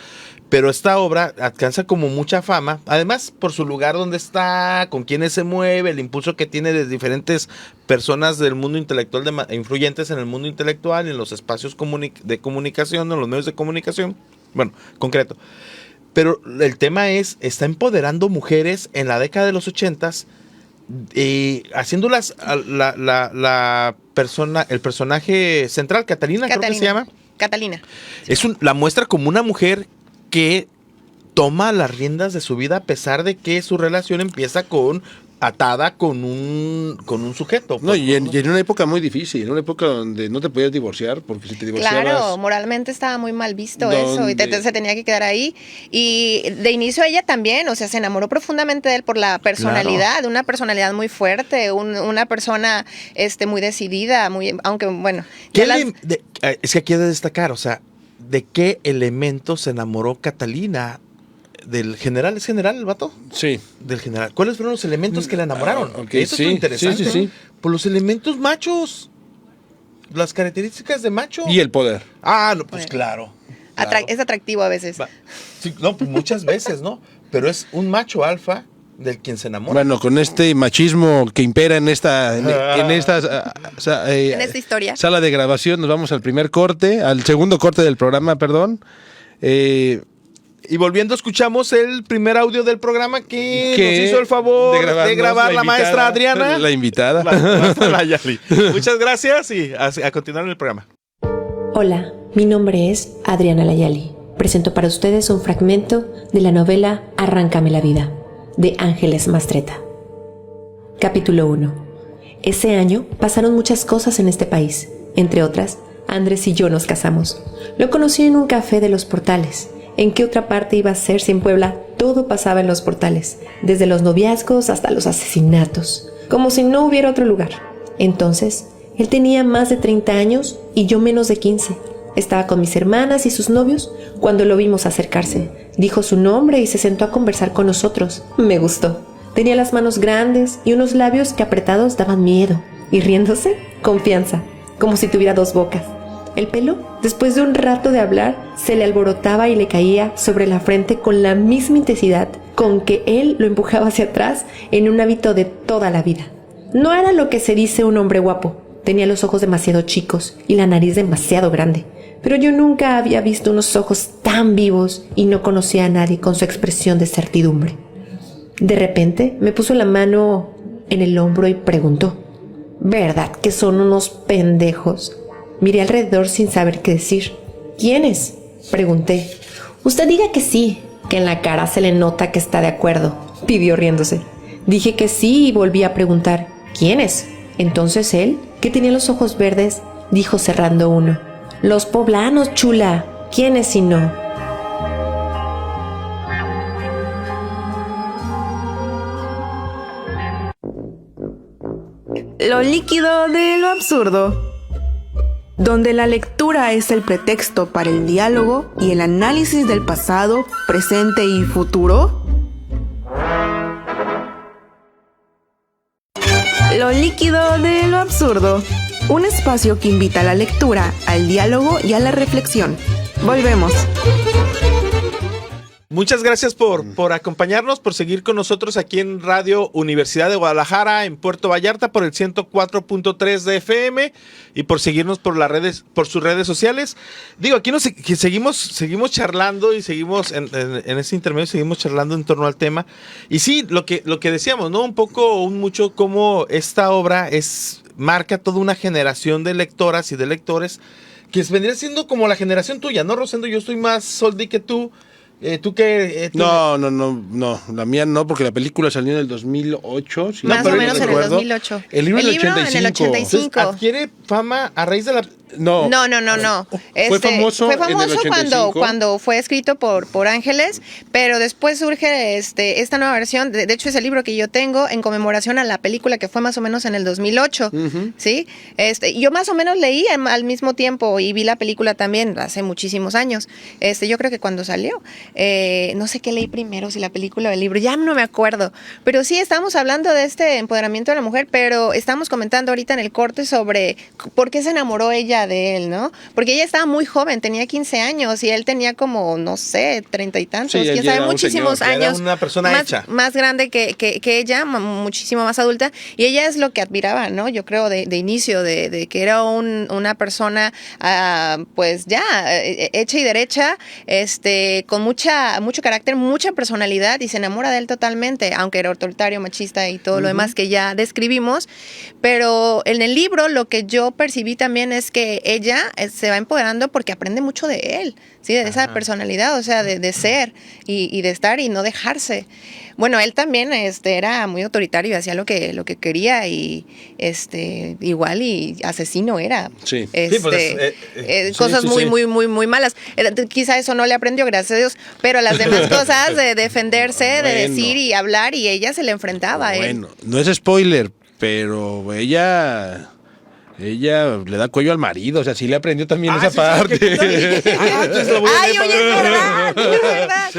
Speaker 2: Pero esta obra alcanza como mucha fama, además por su lugar donde está, con quienes se mueve, el impulso que tiene de diferentes personas del mundo intelectual, influyentes en el mundo intelectual, en los espacios de comunicación, en los medios de comunicación, bueno, concreto. Pero el tema está empoderando mujeres en la década de los 80s, haciéndolas el personaje central, Catalina, creo que se llama.
Speaker 4: Catalina.
Speaker 2: La muestra como una mujer que toma las riendas de su vida a pesar de que su relación empieza atada con un sujeto.
Speaker 3: No, y en una época muy difícil, en una época donde no te podías divorciar, porque si te divorciabas...
Speaker 4: Claro, moralmente estaba muy mal visto eso y
Speaker 3: ¿Dónde?
Speaker 4: se tenía que quedar ahí. Y de inicio ella también, o sea, se enamoró profundamente de él por la personalidad, una personalidad muy fuerte, una persona muy decidida, aunque bueno...
Speaker 2: Es que aquí hay de destacar, o sea, ¿de qué elemento se enamoró Catalina? ¿Del general? ¿Es general el vato?
Speaker 3: Sí.
Speaker 2: Del general. ¿Cuáles fueron los elementos que le enamoraron?
Speaker 3: Ok,
Speaker 2: Eso
Speaker 3: sí,
Speaker 2: es lo interesante.
Speaker 3: sí.
Speaker 2: ¿no? Por los elementos machos. Las características de macho.
Speaker 3: Y el poder.
Speaker 2: Ah, no, pues
Speaker 4: Bueno.
Speaker 2: claro. claro.
Speaker 4: Es atractivo a veces.
Speaker 2: Sí, no, pues muchas veces, ¿no? Pero es un macho alfa del quien se enamora.
Speaker 3: Bueno, con este machismo que impera en esta
Speaker 4: historia.
Speaker 3: Sala de grabación, nos vamos al segundo corte del programa, perdón.
Speaker 2: Y volviendo, escuchamos el primer audio del programa que nos hizo el favor de grabar la
Speaker 3: invitada,
Speaker 2: maestra Adriana.
Speaker 3: La invitada.
Speaker 2: La maestra Nayeli. Muchas gracias y a continuar en el programa.
Speaker 5: Hola, mi nombre es Adriana Layali. Presento para ustedes un fragmento de la novela Arráncame la vida, de Ángeles Mastreta. Capítulo 1. Ese año pasaron muchas cosas en este país. Entre otras, Andrés y yo nos casamos. Lo conocí en un café de Los Portales. ¿En qué otra parte iba a ser si en Puebla todo pasaba en Los Portales? Desde los noviazgos hasta los asesinatos. Como si no hubiera otro lugar. Entonces, él tenía más de 30 años y yo menos de 15. Estaba con mis hermanas y sus novios cuando lo vimos acercarse. Dijo su nombre y se sentó a conversar con nosotros. Me gustó. Tenía las manos grandes y unos labios que apretados daban miedo. Y riéndose, confianza, como si tuviera dos bocas. El pelo, después de un rato de hablar, se le alborotaba y le caía sobre la frente con la misma intensidad con que él lo empujaba hacia atrás en un hábito de toda la vida. No era lo que se dice un hombre guapo. Tenía los ojos demasiado chicos y la nariz demasiado grande. Pero yo nunca había visto unos ojos tan vivos y no conocía a nadie con su expresión de certidumbre. De repente me puso la mano en el hombro y preguntó: ¿verdad que son unos pendejos? Miré alrededor sin saber qué decir. ¿Quiénes?, pregunté. Usted diga que sí, que en la cara se le nota que está de acuerdo, pidió riéndose. Dije que sí y volví a preguntar: ¿quiénes? Entonces él, que tenía los ojos verdes, dijo cerrando uno: los poblanos, chula. ¿Quiénes si no?
Speaker 1: Lo líquido de lo absurdo, donde la lectura es el pretexto para el diálogo y el análisis del pasado, presente y futuro. Lo líquido de lo absurdo, un espacio que invita a la lectura, al diálogo y a la reflexión. Volvemos.
Speaker 2: Muchas gracias por acompañarnos, por seguir con nosotros aquí en Radio Universidad de Guadalajara, en Puerto Vallarta, por el 104.3 de FM, y por seguirnos por las redes, por sus redes sociales. Digo, aquí seguimos charlando y seguimos en ese intermedio, seguimos charlando en torno al tema. Y sí, lo que decíamos, ¿no? Un poco o un mucho, cómo esta obra marca toda una generación de lectoras y de lectores que vendría siendo como la generación tuya, ¿no, Rosendo? Yo estoy más oldie que tú. ¿Tú qué?
Speaker 3: No, la mía no, porque la película salió en el 2008. Si
Speaker 4: Más
Speaker 3: no
Speaker 4: o menos en el
Speaker 3: recuerdo.
Speaker 4: 2008.
Speaker 3: El libro en el 85.
Speaker 4: en el 85.
Speaker 2: Entonces, adquiere fama a raíz de la...
Speaker 3: No.
Speaker 4: Fue
Speaker 3: famoso en el 85.
Speaker 4: cuando fue escrito por Ángeles, pero después surge esta nueva versión. De hecho, es el libro que yo tengo en conmemoración a la película que fue más o menos en el 2008. ¿Sí? Yo más o menos leí al mismo tiempo y vi la película también hace muchísimos años. Yo creo que cuando salió. No sé qué leí primero, si la película o el libro, ya no me acuerdo. Pero sí, estamos hablando de este empoderamiento de la mujer, pero estamos comentando ahorita en el corte sobre por qué se enamoró ella de él, ¿no? Porque ella estaba muy joven, tenía 15 años y él tenía como, no sé, 30 y tantos,
Speaker 3: Sí,
Speaker 4: quién sabe, muchísimos
Speaker 2: señor,
Speaker 4: años.
Speaker 2: era una persona hecha.
Speaker 4: Más grande que ella, muchísimo más adulta, y ella es lo que admiraba, ¿no? Yo creo de inicio, de que era una persona, pues ya, hecha y derecha, con mucho carácter, mucha personalidad, y se enamora de él totalmente, aunque era autoritario, machista y todo lo demás que ya describimos. Pero en el libro lo que yo percibí también es que ella se va empoderando porque aprende mucho de él, ¿sí? De esa personalidad, o sea, de ser y de estar y no dejarse. Bueno, él también era muy autoritario y hacía lo que quería, y igual y asesino era.
Speaker 3: Sí.
Speaker 4: Cosas
Speaker 3: sí,
Speaker 4: muy malas. Quizá eso no le aprendió, gracias a Dios, pero las demás cosas de defenderse, de decir y hablar, y ella se le enfrentaba a él.
Speaker 3: Bueno, no es spoiler, pero ella le da cuello al marido, o sea, sí le aprendió también esa parte.
Speaker 4: Ay, oye, es verdad.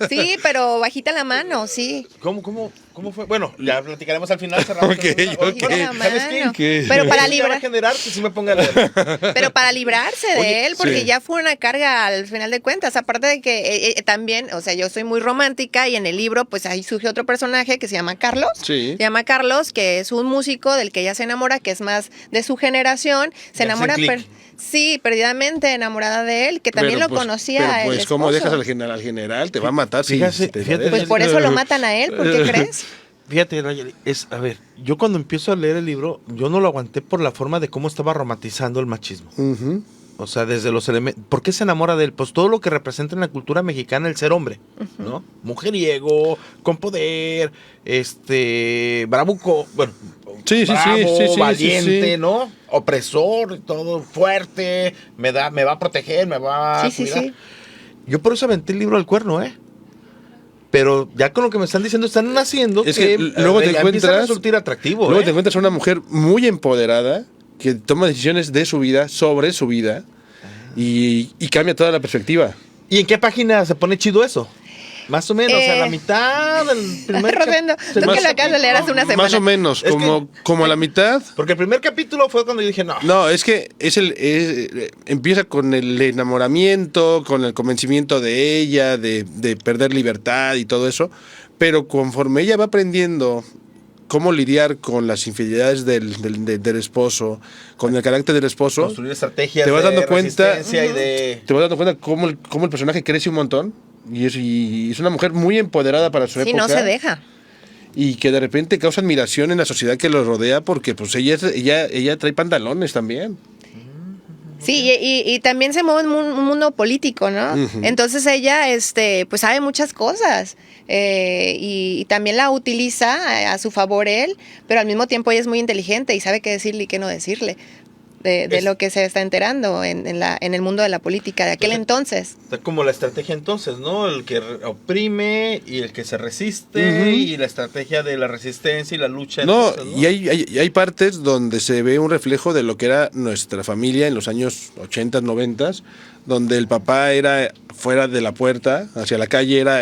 Speaker 4: Sí, pero bajita la mano, sí.
Speaker 2: ¿Cómo fue? Bueno, ya platicaremos al final. Cerramos
Speaker 3: Ok.
Speaker 2: ¿Sabes qué?
Speaker 4: Pero para
Speaker 2: generar que sí me ponga a leer.
Speaker 4: Pero para librarse de él, porque
Speaker 3: sí.
Speaker 4: ya fue una carga al final de cuentas. Aparte de que también, o sea, yo soy muy romántica, y en el libro, pues ahí surge otro personaje que se llama Carlos.
Speaker 3: Sí.
Speaker 4: Se llama Carlos, que es un músico del que ella se enamora, que es más de su generación. Se enamora, sí, perdidamente enamorada de él, que también
Speaker 3: Pero,
Speaker 4: lo conocía.
Speaker 3: Pero pues,
Speaker 4: el
Speaker 3: ¿cómo
Speaker 4: esposo.
Speaker 3: dejas al general? Te va a matar.
Speaker 2: Fíjate,
Speaker 4: Pues por eso lo matan a él, ¿por qué crees?
Speaker 2: Fíjate, Nayeli, a ver, yo cuando empiezo a leer el libro, yo no lo aguanté por la forma de cómo estaba romantizando el machismo. O sea, desde los elementos. ¿Por qué se enamora de él? Pues todo lo que representa en la cultura mexicana el ser hombre, ¿no? Mujeriego, con poder, bravuco, bueno,
Speaker 3: Sí,
Speaker 2: valiente,
Speaker 3: sí.
Speaker 2: ¿no? Opresor, todo fuerte, me va a proteger, me va a cuidar.
Speaker 4: Sí.
Speaker 2: Yo por eso aventé el libro al cuerno, Pero ya con lo que me están diciendo, están haciendo
Speaker 3: Es que luego te
Speaker 2: ya empieza a
Speaker 3: encuentras-
Speaker 2: resultar atractivo.
Speaker 3: Luego te encuentras a una mujer muy empoderada que toma decisiones de su vida, sobre su vida, y cambia toda la perspectiva.
Speaker 2: ¿Y en qué página se pone chido eso? Más o menos, a la mitad del primer
Speaker 4: Rosendo, tú que lo acabas de leer hace una semana.
Speaker 3: Más o menos,
Speaker 2: Es
Speaker 3: como a la mitad.
Speaker 2: Porque el primer capítulo fue cuando yo dije, no.
Speaker 3: No, es que empieza con el enamoramiento, con el convencimiento de ella, de perder libertad y todo eso, pero conforme ella va aprendiendo cómo lidiar con las infidelidades del esposo, con el carácter del esposo,
Speaker 2: Construir estrategias
Speaker 3: te vas
Speaker 2: de
Speaker 3: dando cuenta,
Speaker 2: resistencia y de...
Speaker 3: te vas dando cuenta cómo el personaje crece un montón, y es una mujer muy empoderada para su
Speaker 4: Sí,
Speaker 3: época.
Speaker 4: no se deja.
Speaker 3: Y que de repente causa admiración en la sociedad que los rodea, porque pues ella trae pantalones también.
Speaker 4: Sí, y también se mueve en un mundo político, ¿no? Entonces ella, pues sabe muchas cosas, y también la utiliza a su favor él, pero al mismo tiempo ella es muy inteligente y sabe qué decirle y qué no decirle. de lo que se está enterando en el mundo de la política de aquel entonces.
Speaker 2: Está como la estrategia entonces, ¿no? El que oprime y el que se resiste y la estrategia de la resistencia y la lucha.
Speaker 3: No,
Speaker 2: entonces, ¿no?
Speaker 3: y hay partes donde se ve un reflejo de lo que era nuestra familia en los años 80, 90, donde el papá era fuera de la puerta, hacia la calle era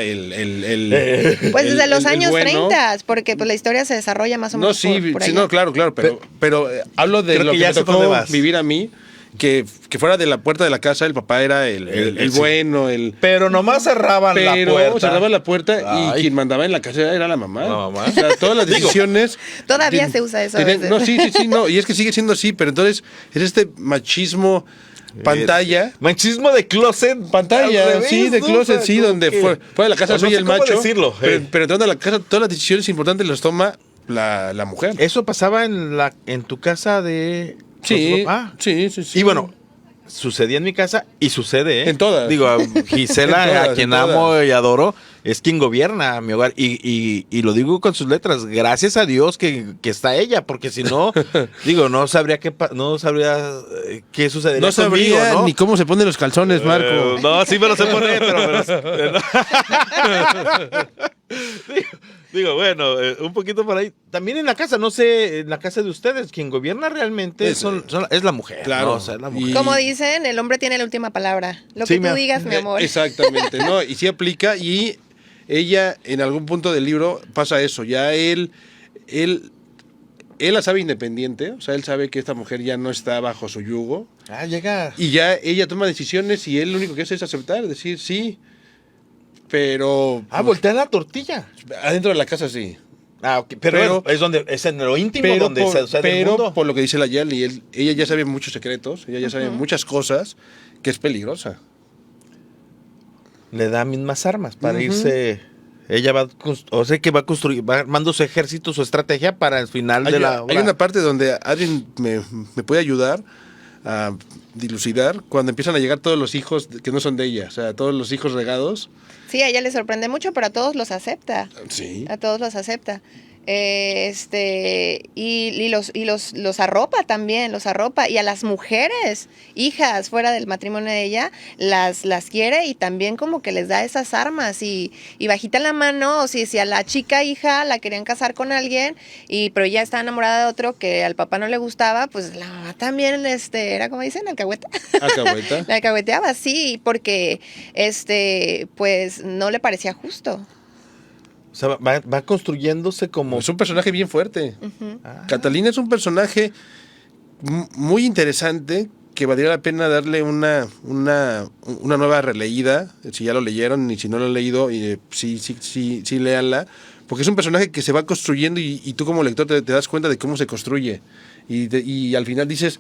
Speaker 4: Pues desde los
Speaker 3: el
Speaker 4: años
Speaker 3: bueno.
Speaker 4: 30, porque pues la historia se desarrolla más o menos por
Speaker 3: Sí,
Speaker 4: allá.
Speaker 3: no, claro, pero hablo de
Speaker 2: Creo
Speaker 3: lo
Speaker 2: que
Speaker 3: que
Speaker 2: ya
Speaker 3: me
Speaker 2: sé por dónde
Speaker 3: tocó
Speaker 2: vas.
Speaker 3: vivir a mí, que fuera de la puerta de la casa el papá era el
Speaker 2: sí.
Speaker 3: bueno,
Speaker 2: Pero nomás cerraban la puerta.
Speaker 3: cerraba la puerta
Speaker 2: Ay.
Speaker 3: y quien mandaba en la casa era la mamá.
Speaker 2: La mamá.
Speaker 3: O sea, todas las decisiones...
Speaker 4: Todavía se usa eso a veces.
Speaker 3: No, sí, no, y es que sigue siendo así, pero entonces es este machismo pantalla.
Speaker 2: Machismo de closet.
Speaker 3: Pantalla,
Speaker 2: al revés,
Speaker 3: sí, de
Speaker 2: ¿no?
Speaker 3: closet,
Speaker 2: O sea,
Speaker 3: sí,
Speaker 2: como
Speaker 3: donde
Speaker 2: que-
Speaker 3: fuera de la casa
Speaker 2: o no
Speaker 3: soy
Speaker 2: sé
Speaker 3: el
Speaker 2: cómo
Speaker 3: macho.
Speaker 2: decirlo,
Speaker 3: pero entrando a la casa, todas las decisiones importantes las toma la mujer.
Speaker 2: Eso pasaba en tu casa de...
Speaker 3: Sí,
Speaker 2: Ah.
Speaker 3: sí.
Speaker 2: Y bueno, sucedía en mi casa y sucede, ¿eh?
Speaker 3: En todas.
Speaker 2: Digo, a Gisela,
Speaker 3: En todas,
Speaker 2: a quien
Speaker 3: en todas.
Speaker 2: amo y adoro, es quien gobierna mi hogar. Y lo digo con sus letras. Gracias a Dios que está ella, porque si no, digo, no sabría qué sucedería
Speaker 3: No sabría
Speaker 2: conmigo, ¿no?
Speaker 3: ni cómo se ponen los calzones, Marco.
Speaker 2: No, sí me lo sé poner, pero... Digo, bueno, un poquito por ahí. También en la casa, no sé, en la casa de ustedes, quien gobierna realmente es la mujer.
Speaker 3: Claro.
Speaker 2: ¿no? O sea, es la mujer.
Speaker 3: Y-
Speaker 4: Como dicen, el hombre tiene la última palabra. Lo
Speaker 2: Sí,
Speaker 4: que tú digas, mi amor.
Speaker 3: Exactamente, ¿no? Y sí aplica y ella en algún punto del libro pasa eso, ya él la sabe independiente, o sea, él sabe que esta mujer ya no está bajo su yugo
Speaker 2: Ah, llega.
Speaker 3: y ya ella toma decisiones y él lo único que hace es aceptar, decir sí, pero
Speaker 2: Voltea la tortilla.
Speaker 3: adentro de la casa sí.
Speaker 2: Ah, ok. Pero es donde, es en lo íntimo
Speaker 3: Pero,
Speaker 2: donde se sucede el mundo.
Speaker 3: por lo que dice la Yali, ella ya sabe muchos secretos, ella ya sabe muchas cosas que es peligrosa.
Speaker 2: Le da mismas armas para irse. Ella va a construir, va armando su ejército, su estrategia para el final de la obra.
Speaker 3: Hay una parte donde alguien me puede ayudar a dilucidar cuando empiezan a llegar todos los hijos que no son de ella, o sea, todos los hijos regados.
Speaker 4: Sí, a ella le sorprende mucho, pero a todos los acepta.
Speaker 3: Sí.
Speaker 4: A todos los acepta. Y los arropa también, los arropa. Y a las mujeres, hijas fuera del matrimonio de ella, las quiere y también como que les da esas armas. Y bajita la mano, o si a la chica hija la querían casar con alguien, pero ella estaba enamorada de otro que al papá no le gustaba, pues la mamá también era como dicen, alcahueta.
Speaker 3: Alcahueta.
Speaker 4: La alcahueteaba, sí, porque pues no le parecía justo.
Speaker 2: O sea, va construyéndose como.
Speaker 3: Es un personaje bien fuerte.
Speaker 4: Ujú.
Speaker 3: Catalina es un personaje muy interesante que valdría la pena darle una nueva releída, si ya lo leyeron y si no lo han leído, sí, léanla, porque es un personaje que se va construyendo y tú como lector te das cuenta de cómo se construye y al final dices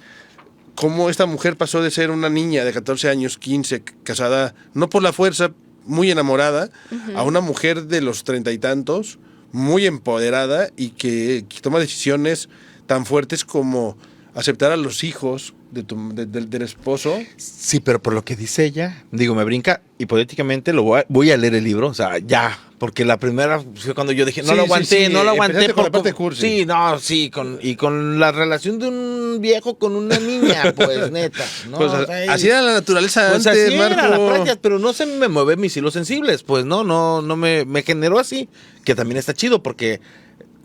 Speaker 3: cómo esta mujer pasó de ser una niña de 14 años, 15, casada, no por la fuerza, muy enamorada, a una mujer de los 30 y tantos, muy empoderada y que toma decisiones tan fuertes como aceptar a los hijos del esposo.
Speaker 2: Sí, pero por lo que dice ella, digo, me brinca, hipotéticamente voy a leer el libro, o sea, ya, porque la primera fue cuando yo dije, no
Speaker 3: Sí,
Speaker 2: lo
Speaker 3: sí,
Speaker 2: aguanté,
Speaker 3: sí,
Speaker 2: no lo aguanté.
Speaker 3: empezaste con la parte cursi.
Speaker 2: Sí, no, sí, con la relación de un viejo con una niña, pues, neta. No,
Speaker 3: Pues,
Speaker 2: o sea,
Speaker 3: así era la naturaleza
Speaker 2: pues
Speaker 3: antes,
Speaker 2: así era la
Speaker 3: Marco.
Speaker 2: práctica, pero no se me mueven mis hilos sensibles, pues no me generó así, que también está chido, porque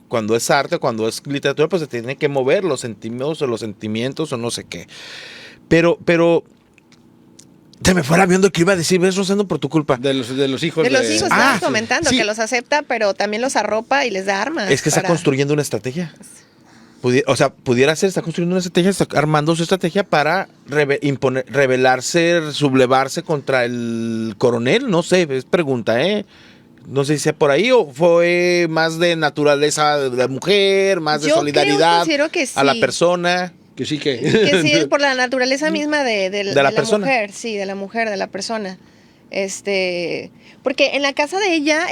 Speaker 2: cuando es arte, cuando es literatura, pues se tiene que mover los sentimientos o no sé qué. Pero se me fue el avión de que iba a decir, ves, Rosendo, por tu culpa.
Speaker 3: De los hijos.
Speaker 4: De los hijos, estabas
Speaker 2: sí.
Speaker 4: comentando
Speaker 2: Sí.
Speaker 4: que los acepta, pero también los arropa y les da armas.
Speaker 2: Es que está construyendo una estrategia. Pudiera ser, está construyendo una estrategia, está armando su estrategia para rebelarse, sublevarse contra el coronel. No sé, es pregunta, ¿eh? No sé si sea por ahí o fue más de naturaleza de la mujer, más de solidaridad
Speaker 4: considero que sí.
Speaker 2: a la persona.
Speaker 3: Que sí que...
Speaker 4: Que sí, es por la naturaleza misma de la
Speaker 2: persona.
Speaker 4: mujer, sí, de la mujer, de la persona. Porque en la casa de ella,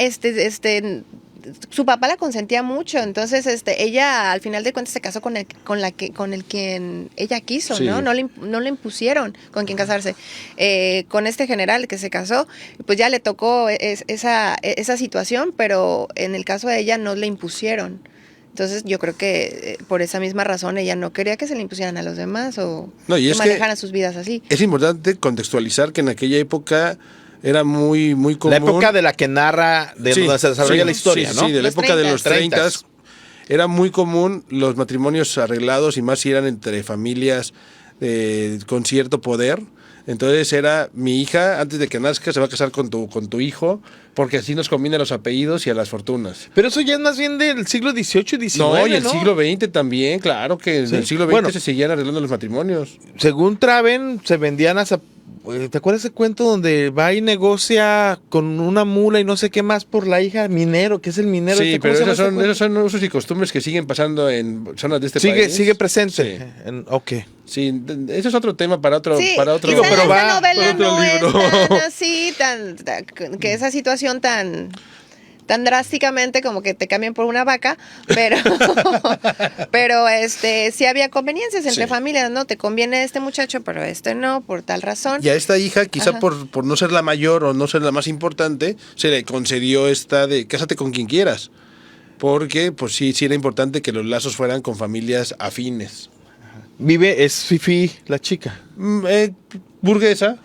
Speaker 4: su papá la consentía mucho, entonces ella al final de cuentas se casó con el quien ella quiso,
Speaker 3: Sí.
Speaker 4: ¿no? No le impusieron con quien casarse. Con este general que se casó, pues ya le tocó esa situación, pero en el caso de ella no le impusieron. Entonces yo creo que por esa misma razón ella no quería que se le impusieran a los demás o
Speaker 3: No, y
Speaker 4: que
Speaker 3: es que
Speaker 4: manejaran sus vidas así.
Speaker 3: es importante contextualizar que en aquella época era muy común.
Speaker 2: La época de la que narra, de
Speaker 3: Sí,
Speaker 2: donde se desarrolla
Speaker 3: sí,
Speaker 2: la historia,
Speaker 3: sí,
Speaker 2: ¿no?
Speaker 3: Sí, de la
Speaker 4: Los
Speaker 3: época de los
Speaker 2: 30.
Speaker 3: 30. Era muy común los matrimonios arreglados y más si eran entre familias con cierto poder. Entonces era mi hija, antes de que nazca, se va a casar con tu hijo, porque así nos conviene a los apellidos y a las fortunas.
Speaker 2: Pero eso ya es más bien del siglo XVIII y XIX,
Speaker 3: No, y el siglo XX también, claro que en
Speaker 2: Sí.
Speaker 3: el siglo XX
Speaker 2: Bueno.
Speaker 3: se seguían arreglando los matrimonios.
Speaker 2: Según Traven, se vendían hasta... ¿Te acuerdas ese cuento donde va y negocia con una mula y no sé qué más por la hija minero, que es el minero?
Speaker 3: Sí,
Speaker 2: ¿Cómo
Speaker 3: pero
Speaker 2: se llama
Speaker 3: esos
Speaker 2: ese cuento?
Speaker 3: son usos y costumbres que siguen pasando en zonas de este país.
Speaker 2: Sigue presente.
Speaker 3: Sí.
Speaker 2: Ok.
Speaker 3: Sí, eso es otro tema para otro.
Speaker 4: Sí,
Speaker 3: para otro
Speaker 4: quizá
Speaker 2: Digo, pero
Speaker 4: esa
Speaker 2: va
Speaker 4: novela
Speaker 3: por otro
Speaker 4: no
Speaker 3: libro.
Speaker 4: es tan así, que esa situación tan drásticamente como que te cambian por una vaca, pero sí había conveniencias entre
Speaker 3: Sí.
Speaker 4: familias, ¿no? Te conviene este muchacho, pero este no, por tal razón.
Speaker 3: Y a esta hija, quizá
Speaker 4: Ajá.
Speaker 3: por no ser la mayor o no ser la más importante, se le concedió esta de cásate con quien quieras. Porque, pues sí era importante que los lazos fueran con familias afines.
Speaker 2: Es Fifi, la chica.
Speaker 3: Burguesa.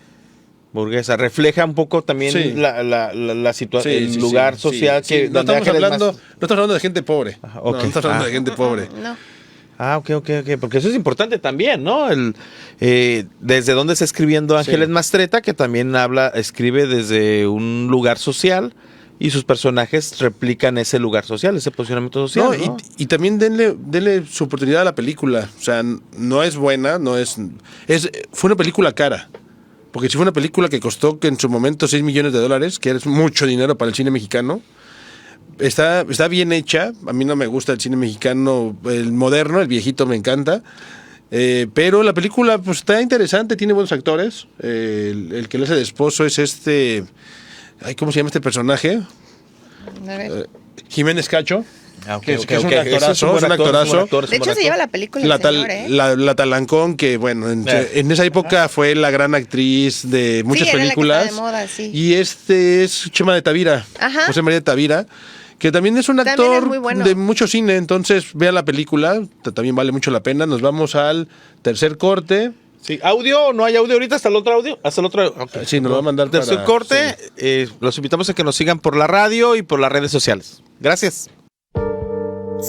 Speaker 2: Burguesa. Refleja un poco también
Speaker 3: Sí.
Speaker 2: la situación,
Speaker 3: Sí,
Speaker 2: el
Speaker 3: sí,
Speaker 2: lugar
Speaker 3: sí,
Speaker 2: social
Speaker 3: sí,
Speaker 2: que
Speaker 3: sí. No
Speaker 2: donde
Speaker 3: estamos
Speaker 2: Ángeles
Speaker 3: hablando,
Speaker 2: más-
Speaker 3: no estamos hablando de gente pobre.
Speaker 2: Ajá,
Speaker 3: No,
Speaker 2: ok.
Speaker 3: no estamos hablando de gente pobre.
Speaker 4: No.
Speaker 2: Ah, ok, porque eso es importante también, ¿no? Desde dónde está escribiendo Ángeles
Speaker 3: Sí.
Speaker 2: Mastretta, que también escribe desde un lugar social y sus personajes replican ese lugar social, ese posicionamiento social,
Speaker 3: No,
Speaker 2: ¿no?
Speaker 3: y también denle su oportunidad a la película. O sea, no es buena, fue una película cara. Porque si fue una película que costó que en su momento $6 millones, que es mucho dinero para el cine mexicano, está bien hecha. A mí no me gusta el cine mexicano, el moderno, el viejito me encanta. Pero la película pues está interesante, tiene buenos actores. El que le hace de esposo es ¿cómo se llama este personaje?
Speaker 4: A ver.
Speaker 3: Jiménez Cacho.
Speaker 2: Ah, ok,
Speaker 3: que es
Speaker 2: ok,
Speaker 3: un
Speaker 2: ok.
Speaker 3: actorazo,
Speaker 2: Ese es un actorazo.
Speaker 4: De hecho, se lleva la película
Speaker 3: La,
Speaker 4: el señor, ¿eh?
Speaker 3: la Talancón, que bueno, en esa época fue la gran actriz de muchas
Speaker 4: Sí, era la que
Speaker 3: películas.
Speaker 4: está de moda, sí.
Speaker 3: Y este es Chema de Tavira,
Speaker 4: Ajá.
Speaker 3: José María de Tavira, que también es un
Speaker 4: También
Speaker 3: actor
Speaker 4: es muy bueno.
Speaker 3: de mucho cine. Entonces, vea la película, también vale mucho la pena. Nos vamos al tercer corte.
Speaker 2: Sí, ¿audio? ¿No hay audio ahorita? ¿Hasta el otro audio? Hasta el otro. Ok.
Speaker 3: Sí, nos lo va a mandar
Speaker 2: Tercer
Speaker 3: para-
Speaker 2: corte. Los invitamos a que nos sigan por la radio y por las redes sociales. Gracias.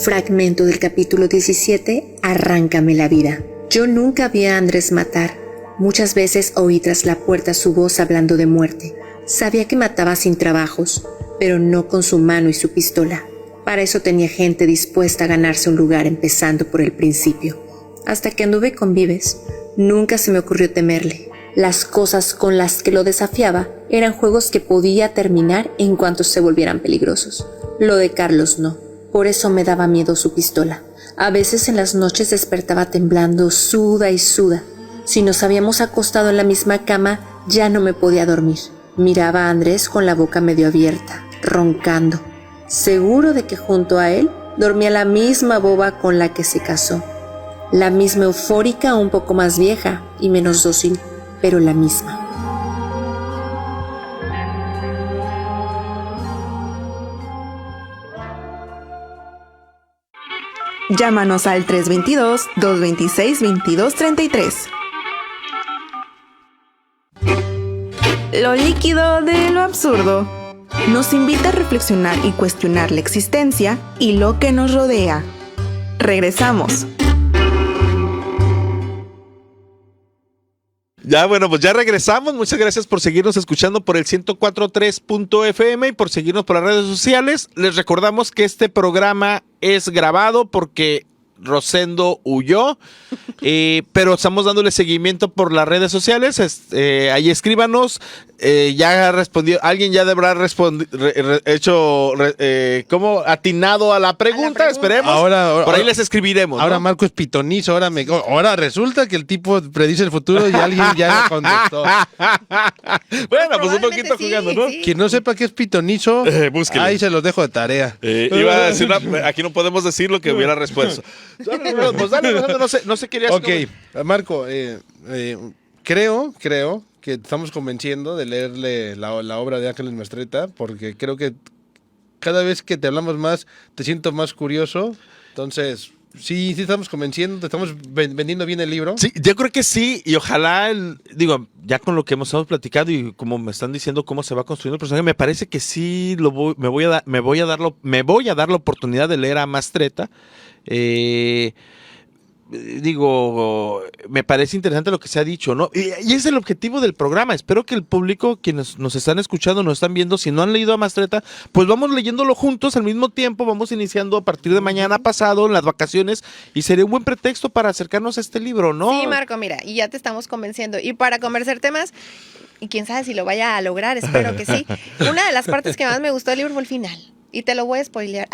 Speaker 5: Fragmento del capítulo 17, Arráncame la vida. Yo nunca vi a Andrés matar. Muchas veces oí tras la puerta su voz hablando de muerte. Sabía que mataba sin trabajos, pero no con su mano y su pistola. Para eso tenía gente dispuesta a ganarse un lugar empezando por el principio. Hasta que anduve con Vives, nunca se me ocurrió temerle. Las cosas con las que lo desafiaba eran juegos que podía terminar en cuanto se volvieran peligrosos. Lo de Carlos no. Por eso me daba miedo su pistola. A veces en las noches despertaba temblando, suda y suda. Si nos habíamos acostado en la misma cama, ya no me podía dormir. Miraba a Andrés con la boca medio abierta, roncando. Seguro de que junto a él dormía la misma boba con la que se casó. La misma eufórica, un poco más vieja y menos dócil, pero la misma.
Speaker 1: Llámanos al 322-226-2233. Lo líquido de lo absurdo nos invita a reflexionar y cuestionar la existencia y lo que nos rodea. Regresamos.
Speaker 2: Ya, bueno, pues ya regresamos. Muchas gracias por seguirnos escuchando por el 104.3.fm y por seguirnos por las redes sociales. Les recordamos que este programa es grabado porque Rosendo huyó, pero estamos dándole seguimiento por las redes sociales. Ahí escríbanos. Ya respondió, alguien ya deberá como atinado a la pregunta. Esperemos. Por ahí les escribiremos.
Speaker 3: Ahora
Speaker 2: ¿no?
Speaker 3: Marco es pitonizo, ahora resulta que el tipo predice el futuro y alguien ya contestó.
Speaker 2: Bueno, pues un
Speaker 4: Probablemente
Speaker 2: poquito
Speaker 4: sí,
Speaker 2: jugando, ¿no?
Speaker 4: sí.
Speaker 3: Quien no sepa qué es pitonizo,
Speaker 2: búsquelo.
Speaker 3: ahí se los dejo de tarea.
Speaker 2: Iba a decir aquí no podemos decir lo que hubiera respuesto. Pues dale, no sé qué querías.
Speaker 3: Ok, Marco, creo que estamos convenciendo de leerle la obra de Ángeles Mastretta, porque creo que cada vez que te hablamos más, te siento más curioso Entonces, sí estamos convenciendo, te estamos vendiendo bien el libro.
Speaker 2: Sí, yo creo que sí, y ojalá, digo, ya con lo que hemos platicado y como me están diciendo cómo se va construyendo el personaje, me parece que sí me voy a dar la oportunidad de leer a Mastretta. Digo, me parece interesante lo que se ha dicho, ¿no? Y es el objetivo del programa. Espero que el público, quienes nos están escuchando, nos están viendo, si no han leído a Mastretta, pues vamos leyéndolo juntos al mismo tiempo, vamos iniciando a partir de mañana pasado, en las vacaciones, y sería un buen pretexto para acercarnos a este libro, ¿no?
Speaker 4: Sí, Marco, mira, y ya te estamos convenciendo. Y para convencerte más, y quién sabe si lo vaya a lograr, espero que sí. Una de las partes que más me gustó del libro fue el final. Y te lo voy a spoilear.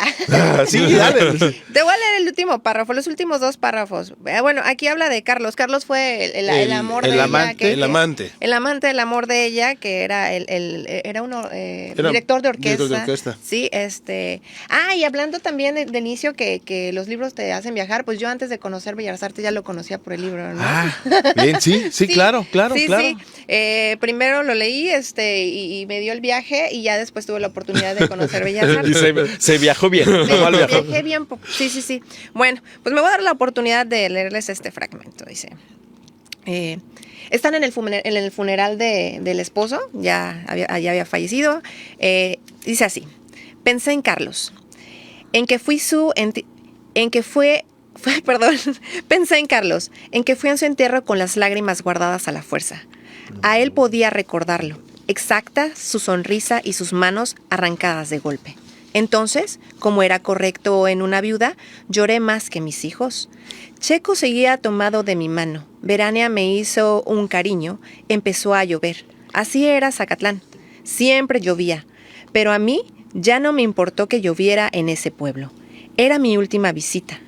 Speaker 2: Sí, dale.
Speaker 4: Te voy a leer el último párrafo, los últimos 2 párrafos. Bueno, aquí habla de Carlos. Carlos fue el amor de
Speaker 2: amante,
Speaker 4: ella.
Speaker 3: El amante.
Speaker 4: El amante del amor de ella, que era era director de orquesta.
Speaker 3: Director de orquesta.
Speaker 4: Sí, y hablando también de inicio que los libros te hacen viajar, pues yo antes de conocer Bellas Artes ya lo conocía por el libro, ¿no?
Speaker 2: Bien, sí, claro.
Speaker 4: Sí. Primero lo leí, y me dio el viaje y ya después tuve la oportunidad de conocer Bellas Artes.
Speaker 2: Se viajó bien.
Speaker 4: Viajé bien. Sí. Bueno, pues me voy a dar la oportunidad de leerles este fragmento. Dice, están en el funeral del esposo, ya había fallecido. Dice así, pensé en Carlos, pensé en Carlos, en que fui en su entierro con las lágrimas guardadas a la fuerza. A él podía recordarlo, exacta su sonrisa y sus manos arrancadas de golpe. Entonces, como era correcto en una viuda, lloré más que mis hijos. Checo seguía tomado de mi mano. Verania me hizo un cariño. Empezó a llover. Así era Zacatlán. Siempre llovía. Pero a mí ya no me importó que lloviera en ese pueblo. Era mi última visita.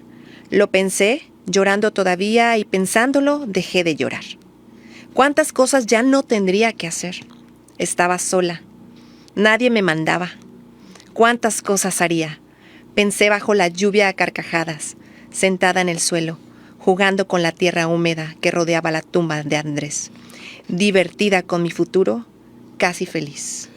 Speaker 4: Lo pensé, llorando todavía, y pensándolo dejé de llorar. ¿Cuántas cosas ya no tendría que hacer? Estaba sola. Nadie me mandaba. ¿Cuántas cosas haría? Pensé bajo la lluvia a carcajadas, sentada en el suelo, jugando con la tierra húmeda que rodeaba la tumba de Andrés. Divertida con mi futuro, casi feliz.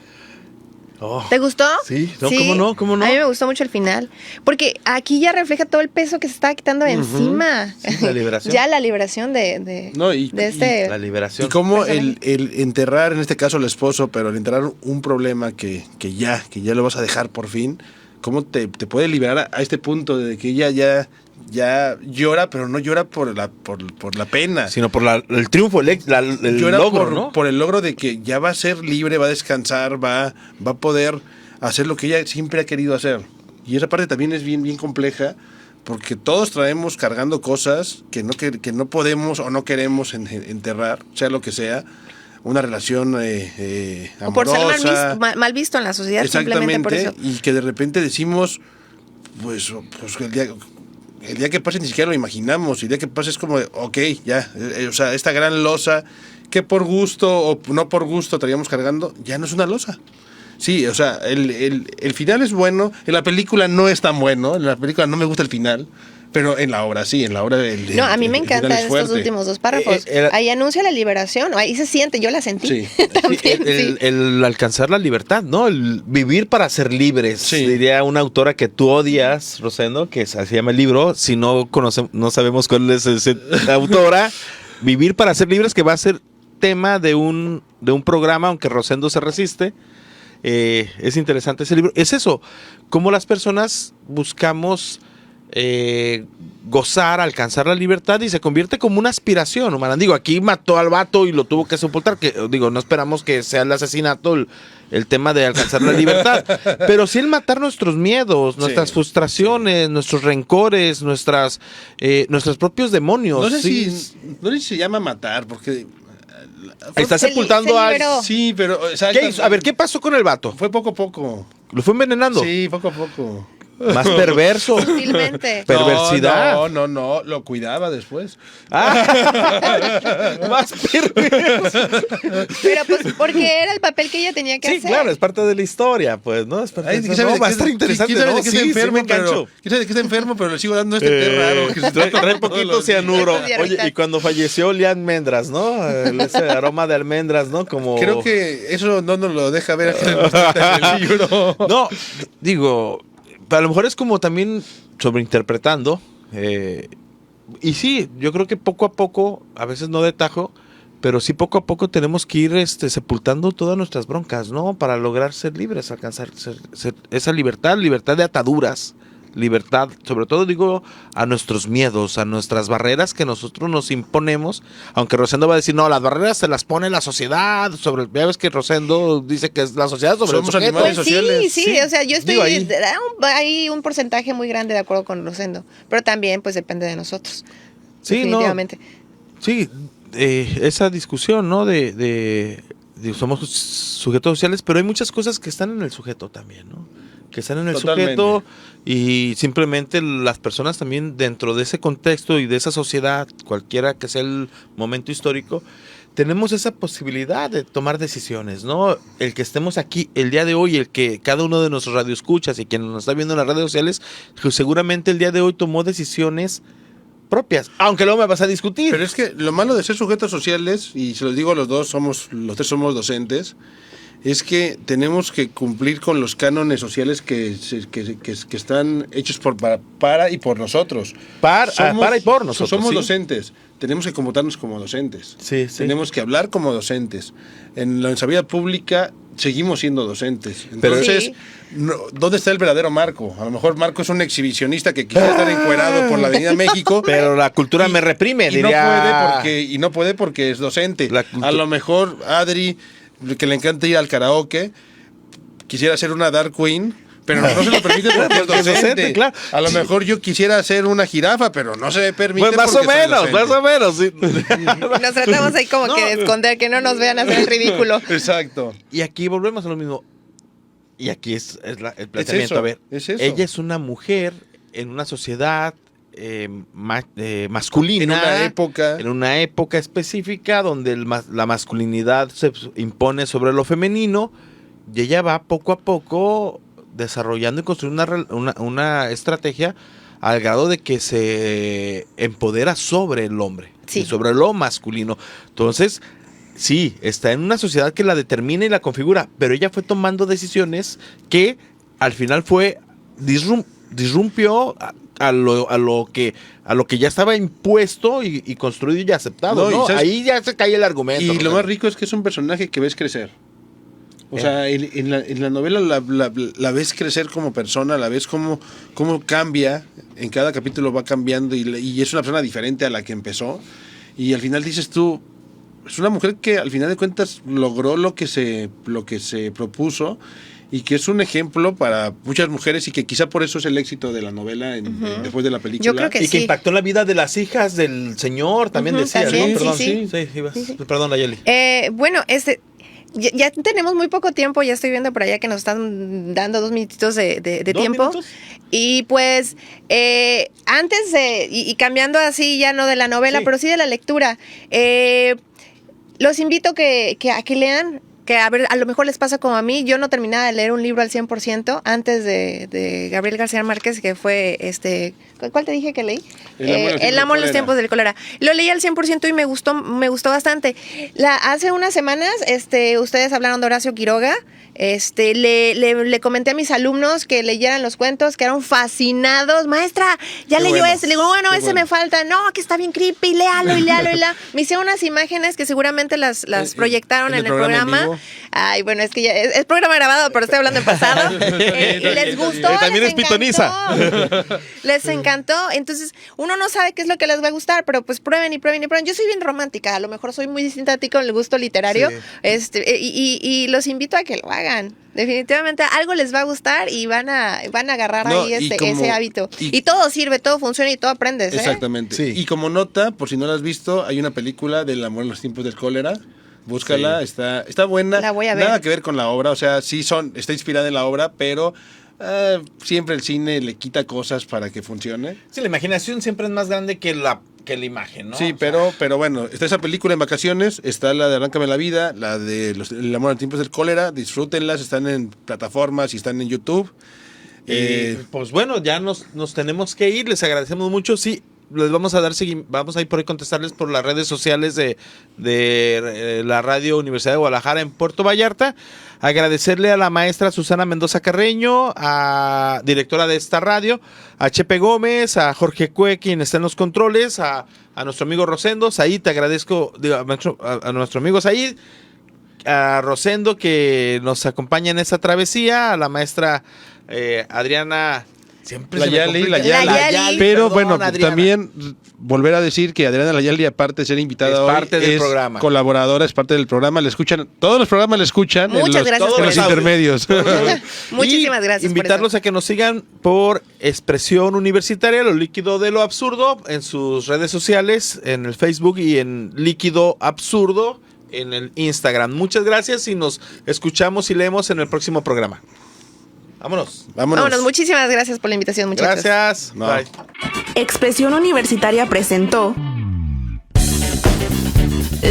Speaker 2: Oh,
Speaker 4: ¿Te gustó?
Speaker 2: Sí, no, ¿cómo no?
Speaker 4: A mí me gustó mucho el final, porque aquí ya refleja todo el peso que se estaba quitando de encima.
Speaker 2: Sí, la liberación.
Speaker 4: Ya la liberación de
Speaker 2: la liberación.
Speaker 3: Y cómo el enterrar, en este caso al esposo, pero el enterrar un problema que ya lo vas a dejar por fin, cómo te puede liberar a este punto de que ella ya llora, pero no llora por la pena,
Speaker 2: sino por el triunfo, el
Speaker 3: llora
Speaker 2: logro, ¿no?
Speaker 3: por el logro de que ya va a ser libre, va a descansar, va a poder hacer lo que ella siempre ha querido hacer. Y esa parte también es bien compleja, porque todos traemos cargando cosas que no podemos o no queremos enterrar, sea lo que sea. Una relación amorosa.
Speaker 4: O por ser mal visto en la sociedad, simplemente por eso.
Speaker 3: Y que de repente decimos, pues el día que pase ni siquiera lo imaginamos. El día que pase es como, ok, ya. O sea, esta gran losa que por gusto o no por gusto traíamos cargando, ya no es una losa. Sí, o sea, el final es bueno. En la película no es tan bueno. En la película no me gusta el final. Pero en la obra sí,
Speaker 4: No, a mí me encantan estos últimos 2 párrafos. Ahí anuncia la liberación, ahí se siente, yo la sentí.
Speaker 3: Sí.
Speaker 4: También,
Speaker 2: el alcanzar la libertad, ¿no? El vivir para ser libres.
Speaker 3: Sí.
Speaker 2: Diría una autora que tú odias, Rosendo, que así se llama el libro. Si no sabemos cuál es esa autora. Vivir para ser libres, que va a ser tema de un programa, aunque Rosendo se resiste. Es interesante ese libro. Es eso, cómo las personas buscamos gozar, alcanzar la libertad, y se convierte como una aspiración humana. Digo, aquí mató al vato y lo tuvo que sepultar, que digo, no esperamos que sea el asesinato el tema de alcanzar la libertad, pero sí el matar nuestros miedos, nuestras frustraciones, nuestros rencores, nuestros propios demonios.
Speaker 3: No sé si se llama matar, porque
Speaker 2: está sepultando a alguien.
Speaker 3: Sí, pero
Speaker 2: A ver, ¿qué pasó con el vato?
Speaker 3: Fue poco a poco.
Speaker 2: ¿Lo fue envenenando?
Speaker 3: Sí, poco a poco.
Speaker 2: Más perverso.
Speaker 4: Sutilmente.
Speaker 2: Perversidad.
Speaker 3: No, lo cuidaba después.
Speaker 2: Más perverso.
Speaker 4: Pero pues porque era el papel que ella tenía que hacer.
Speaker 2: Sí, claro, es parte de la historia, pues, ¿no? Es parte va a estar interesante,
Speaker 3: ¿Quién sabe
Speaker 2: ¿no?
Speaker 3: de qué está enfermo, pero le sigo dando este té raro? Que se
Speaker 2: Trae poquito cianuro.
Speaker 4: Esto es de
Speaker 2: Oye, y cuando falleció olía a almendras, ¿no? Ese aroma de almendras, ¿no? Como...
Speaker 3: Creo que eso no nos lo deja ver en el libro.
Speaker 2: No, digo... A lo mejor es como también sobreinterpretando. Y sí, yo creo que poco a poco, a veces no de tajo, pero sí poco a poco tenemos que ir sepultando todas nuestras broncas, ¿no? Para lograr ser libres, alcanzar esa libertad de ataduras, libertad, sobre todo digo, a nuestros miedos, a nuestras barreras que nosotros nos imponemos, aunque Rosendo va a decir, no, las barreras se las pone la sociedad, ya ves que Rosendo dice que es la sociedad sobre
Speaker 3: Somos
Speaker 2: el sujeto.
Speaker 3: animales
Speaker 4: Pues
Speaker 3: sociales.
Speaker 4: sí, o sea, yo estoy
Speaker 2: Digo, ahí.
Speaker 4: hay un porcentaje muy grande de acuerdo con Rosendo, pero también pues depende de nosotros.
Speaker 2: Sí,
Speaker 4: definitivamente.
Speaker 2: Sí, esa discusión, ¿no? De somos sujetos sociales, pero hay muchas cosas que están en el sujeto también, ¿no? Que están en el
Speaker 3: Totalmente.
Speaker 2: sujeto y simplemente las personas también dentro de ese contexto y de esa sociedad, cualquiera que sea el momento histórico, tenemos esa posibilidad de tomar decisiones, ¿no? El que estemos aquí el día de hoy, el que cada uno de nuestros radioescuchas y quien nos está viendo en las redes sociales, pues seguramente el día de hoy tomó decisiones propias, aunque luego me vas a discutir.
Speaker 3: Pero es que lo malo de ser sujetos sociales, y se los digo a los dos, los tres somos docentes, es que tenemos que cumplir con los cánones sociales que están hechos para y por nosotros.
Speaker 2: Para y por nosotros.
Speaker 3: Somos
Speaker 2: ¿sí?
Speaker 3: docentes, tenemos que comportarnos como docentes.
Speaker 2: Sí, sí.
Speaker 3: Tenemos que hablar como docentes. En nuestra vida pública seguimos siendo docentes.
Speaker 2: Pero-
Speaker 3: Entonces,
Speaker 4: Sí.
Speaker 3: ¿dónde está el verdadero Marco? A lo mejor Marco es un exhibicionista que quisiera estar encuerado por la Avenida México.
Speaker 2: Pero la cultura me reprime,
Speaker 3: y
Speaker 2: diría.
Speaker 3: no puede porque es docente.
Speaker 2: La cultu-
Speaker 3: A lo mejor Adri, que le encanta ir al karaoke, quisiera ser una Dark Queen, pero no se lo permite porque es
Speaker 2: Porque es
Speaker 3: docente.
Speaker 2: docente, claro.
Speaker 3: A lo mejor yo quisiera ser una jirafa, pero no se me permite.
Speaker 2: Pues más o
Speaker 3: porque soy
Speaker 2: menos,
Speaker 3: docente.
Speaker 2: más o menos. Sí.
Speaker 4: Nos tratamos ahí como que de esconder, que no nos vean hacer el ridículo.
Speaker 3: Exacto.
Speaker 2: Y aquí volvemos a lo mismo. Y aquí es el planteamiento.
Speaker 3: eso,
Speaker 2: A ver,
Speaker 3: es eso.
Speaker 2: ella es una mujer en una sociedad masculina.
Speaker 3: En una época
Speaker 2: específica donde la masculinidad se impone sobre lo femenino. Y ella va poco a poco desarrollando y construyendo una estrategia al grado de que se empodera sobre el hombre,
Speaker 4: Sí.
Speaker 2: y sobre lo masculino. Entonces, sí, está en una sociedad que la determina y la configura, pero ella fue tomando decisiones que al final disrumpió a lo que ya estaba impuesto y construido y aceptado,
Speaker 3: No, y
Speaker 2: ¿no?
Speaker 3: ¿sabes?
Speaker 2: Ahí ya se cae el argumento.
Speaker 3: Y lo
Speaker 2: Rosendo.
Speaker 3: más rico es que es un personaje que ves crecer. O sea, en la novela la ves crecer como persona, la ves cómo cambia, en cada capítulo va cambiando y es una persona diferente a la que empezó. Y al final dices tú, es una mujer que al final de cuentas logró lo que se propuso y que es un ejemplo para muchas mujeres y que quizá por eso es el éxito de la novela después de la película.
Speaker 4: Yo creo que
Speaker 2: Y que
Speaker 4: sí.
Speaker 2: impactó en la vida de las hijas del señor, también
Speaker 4: Ujú,
Speaker 2: decía,
Speaker 4: también,
Speaker 2: ¿no? Perdón,
Speaker 4: sí.
Speaker 2: Perdón, Nayeli.
Speaker 4: Bueno, ya tenemos muy poco tiempo, ya estoy viendo por allá que nos están dando 2 minutitos de
Speaker 2: ¿2
Speaker 4: tiempo.
Speaker 2: minutos?
Speaker 4: Y pues, antes y cambiando así ya no de la novela,
Speaker 2: Sí.
Speaker 4: pero sí de la lectura, los invito a que lean, que a ver, a lo mejor les pasa como a mí. Yo no terminaba de leer un libro al 100% antes de Gabriel García Márquez, que fue ¿cuál te dije que leí? El amor en los tiempos del cólera. Lo leí al 100% y me gustó bastante. Hace unas semanas, ustedes hablaron de Horacio Quiroga. Le comenté a mis alumnos que leyeran los cuentos, que eran fascinados. Maestra, ya
Speaker 3: Qué
Speaker 4: leyó
Speaker 3: bueno,
Speaker 4: ese. Le digo, bueno,
Speaker 3: qué
Speaker 4: ese
Speaker 3: bueno.
Speaker 4: me falta. No, que está bien creepy, léalo. Me hicieron unas imágenes que seguramente las proyectaron en el programa.
Speaker 3: vivo.
Speaker 4: Ay, bueno, es que ya es programa grabado, pero estoy hablando en pasado. Y les gustó.
Speaker 2: También
Speaker 4: les
Speaker 2: es pitoniza.
Speaker 4: encantó. Les encantó. Entonces, uno no sabe qué es lo que les va a gustar, pero pues prueben y prueben y prueben. Yo soy bien romántica, a lo mejor soy muy distinta a ti con el gusto literario.
Speaker 2: Sí.
Speaker 4: Y los invito a que lo hagan. Definitivamente algo les va a gustar y van a agarrar
Speaker 3: No,
Speaker 4: ahí
Speaker 3: y como-
Speaker 4: ese hábito.
Speaker 3: y-
Speaker 4: Y todo sirve, todo funciona y todo aprendes.
Speaker 3: Exactamente.
Speaker 2: Sí.
Speaker 3: Y como nota, por si no la has visto, hay una película del amor en los tiempos del cólera. Búscala, está buena.
Speaker 4: La voy a ver.
Speaker 3: Nada que ver con la obra, o sea, está inspirada en la obra, pero siempre el cine le quita cosas para que funcione.
Speaker 2: Sí, la imaginación siempre es más grande que la imagen, ¿no?
Speaker 3: Sí,
Speaker 2: O sea,
Speaker 3: pero bueno, está esa película en vacaciones, está la de Arráncame la vida, la de El amor en tiempos del cólera, disfrútenlas, están en plataformas y están en YouTube.
Speaker 2: Pues bueno, ya nos tenemos que ir, les agradecemos mucho. Sí, les vamos a dar vamos a ir por ahí contestarles por las redes sociales de la Radio Universidad de Guadalajara en Puerto Vallarta. Agradecerle a la maestra Susana Mendoza Carreño, directora de esta radio, a Chepe Gómez, a Jorge Cue, quien está en los controles, a nuestro amigo Rosendo. Said, te agradezco, a nuestro amigo Said, a Rosendo, que nos acompaña en esta travesía, a la maestra Adriana. Siempre
Speaker 3: Layali.
Speaker 2: Perdón,
Speaker 3: Pero bueno,
Speaker 2: Adriana.
Speaker 3: también volver a decir que Adriana Layali, aparte de ser invitada
Speaker 2: Es
Speaker 3: hoy,
Speaker 2: parte del programa.
Speaker 3: Colaboradora, es parte del programa. Le escuchan, todos los programas le escuchan
Speaker 4: Muchas gracias
Speaker 3: en
Speaker 4: por
Speaker 3: los
Speaker 4: eso.
Speaker 3: intermedios.
Speaker 4: Muchísimas gracias.
Speaker 2: Invitarlos a que nos sigan por Expresión Universitaria, lo líquido de lo absurdo, en sus redes sociales, en el Facebook y en Líquido Absurdo en el Instagram. Muchas gracias y nos escuchamos y leemos en el próximo programa. Vámonos.
Speaker 4: Vámonos. Muchísimas gracias por la invitación, muchachos.
Speaker 2: Gracias.
Speaker 3: No.
Speaker 2: Bye.
Speaker 1: Expresión Universitaria presentó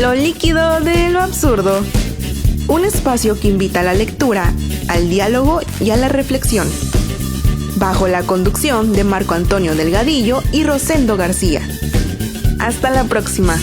Speaker 1: Lo líquido de lo absurdo. Un espacio que invita a la lectura, al diálogo y a la reflexión. Bajo la conducción de Marco Antonio Delgadillo y Rosendo García. Hasta la próxima.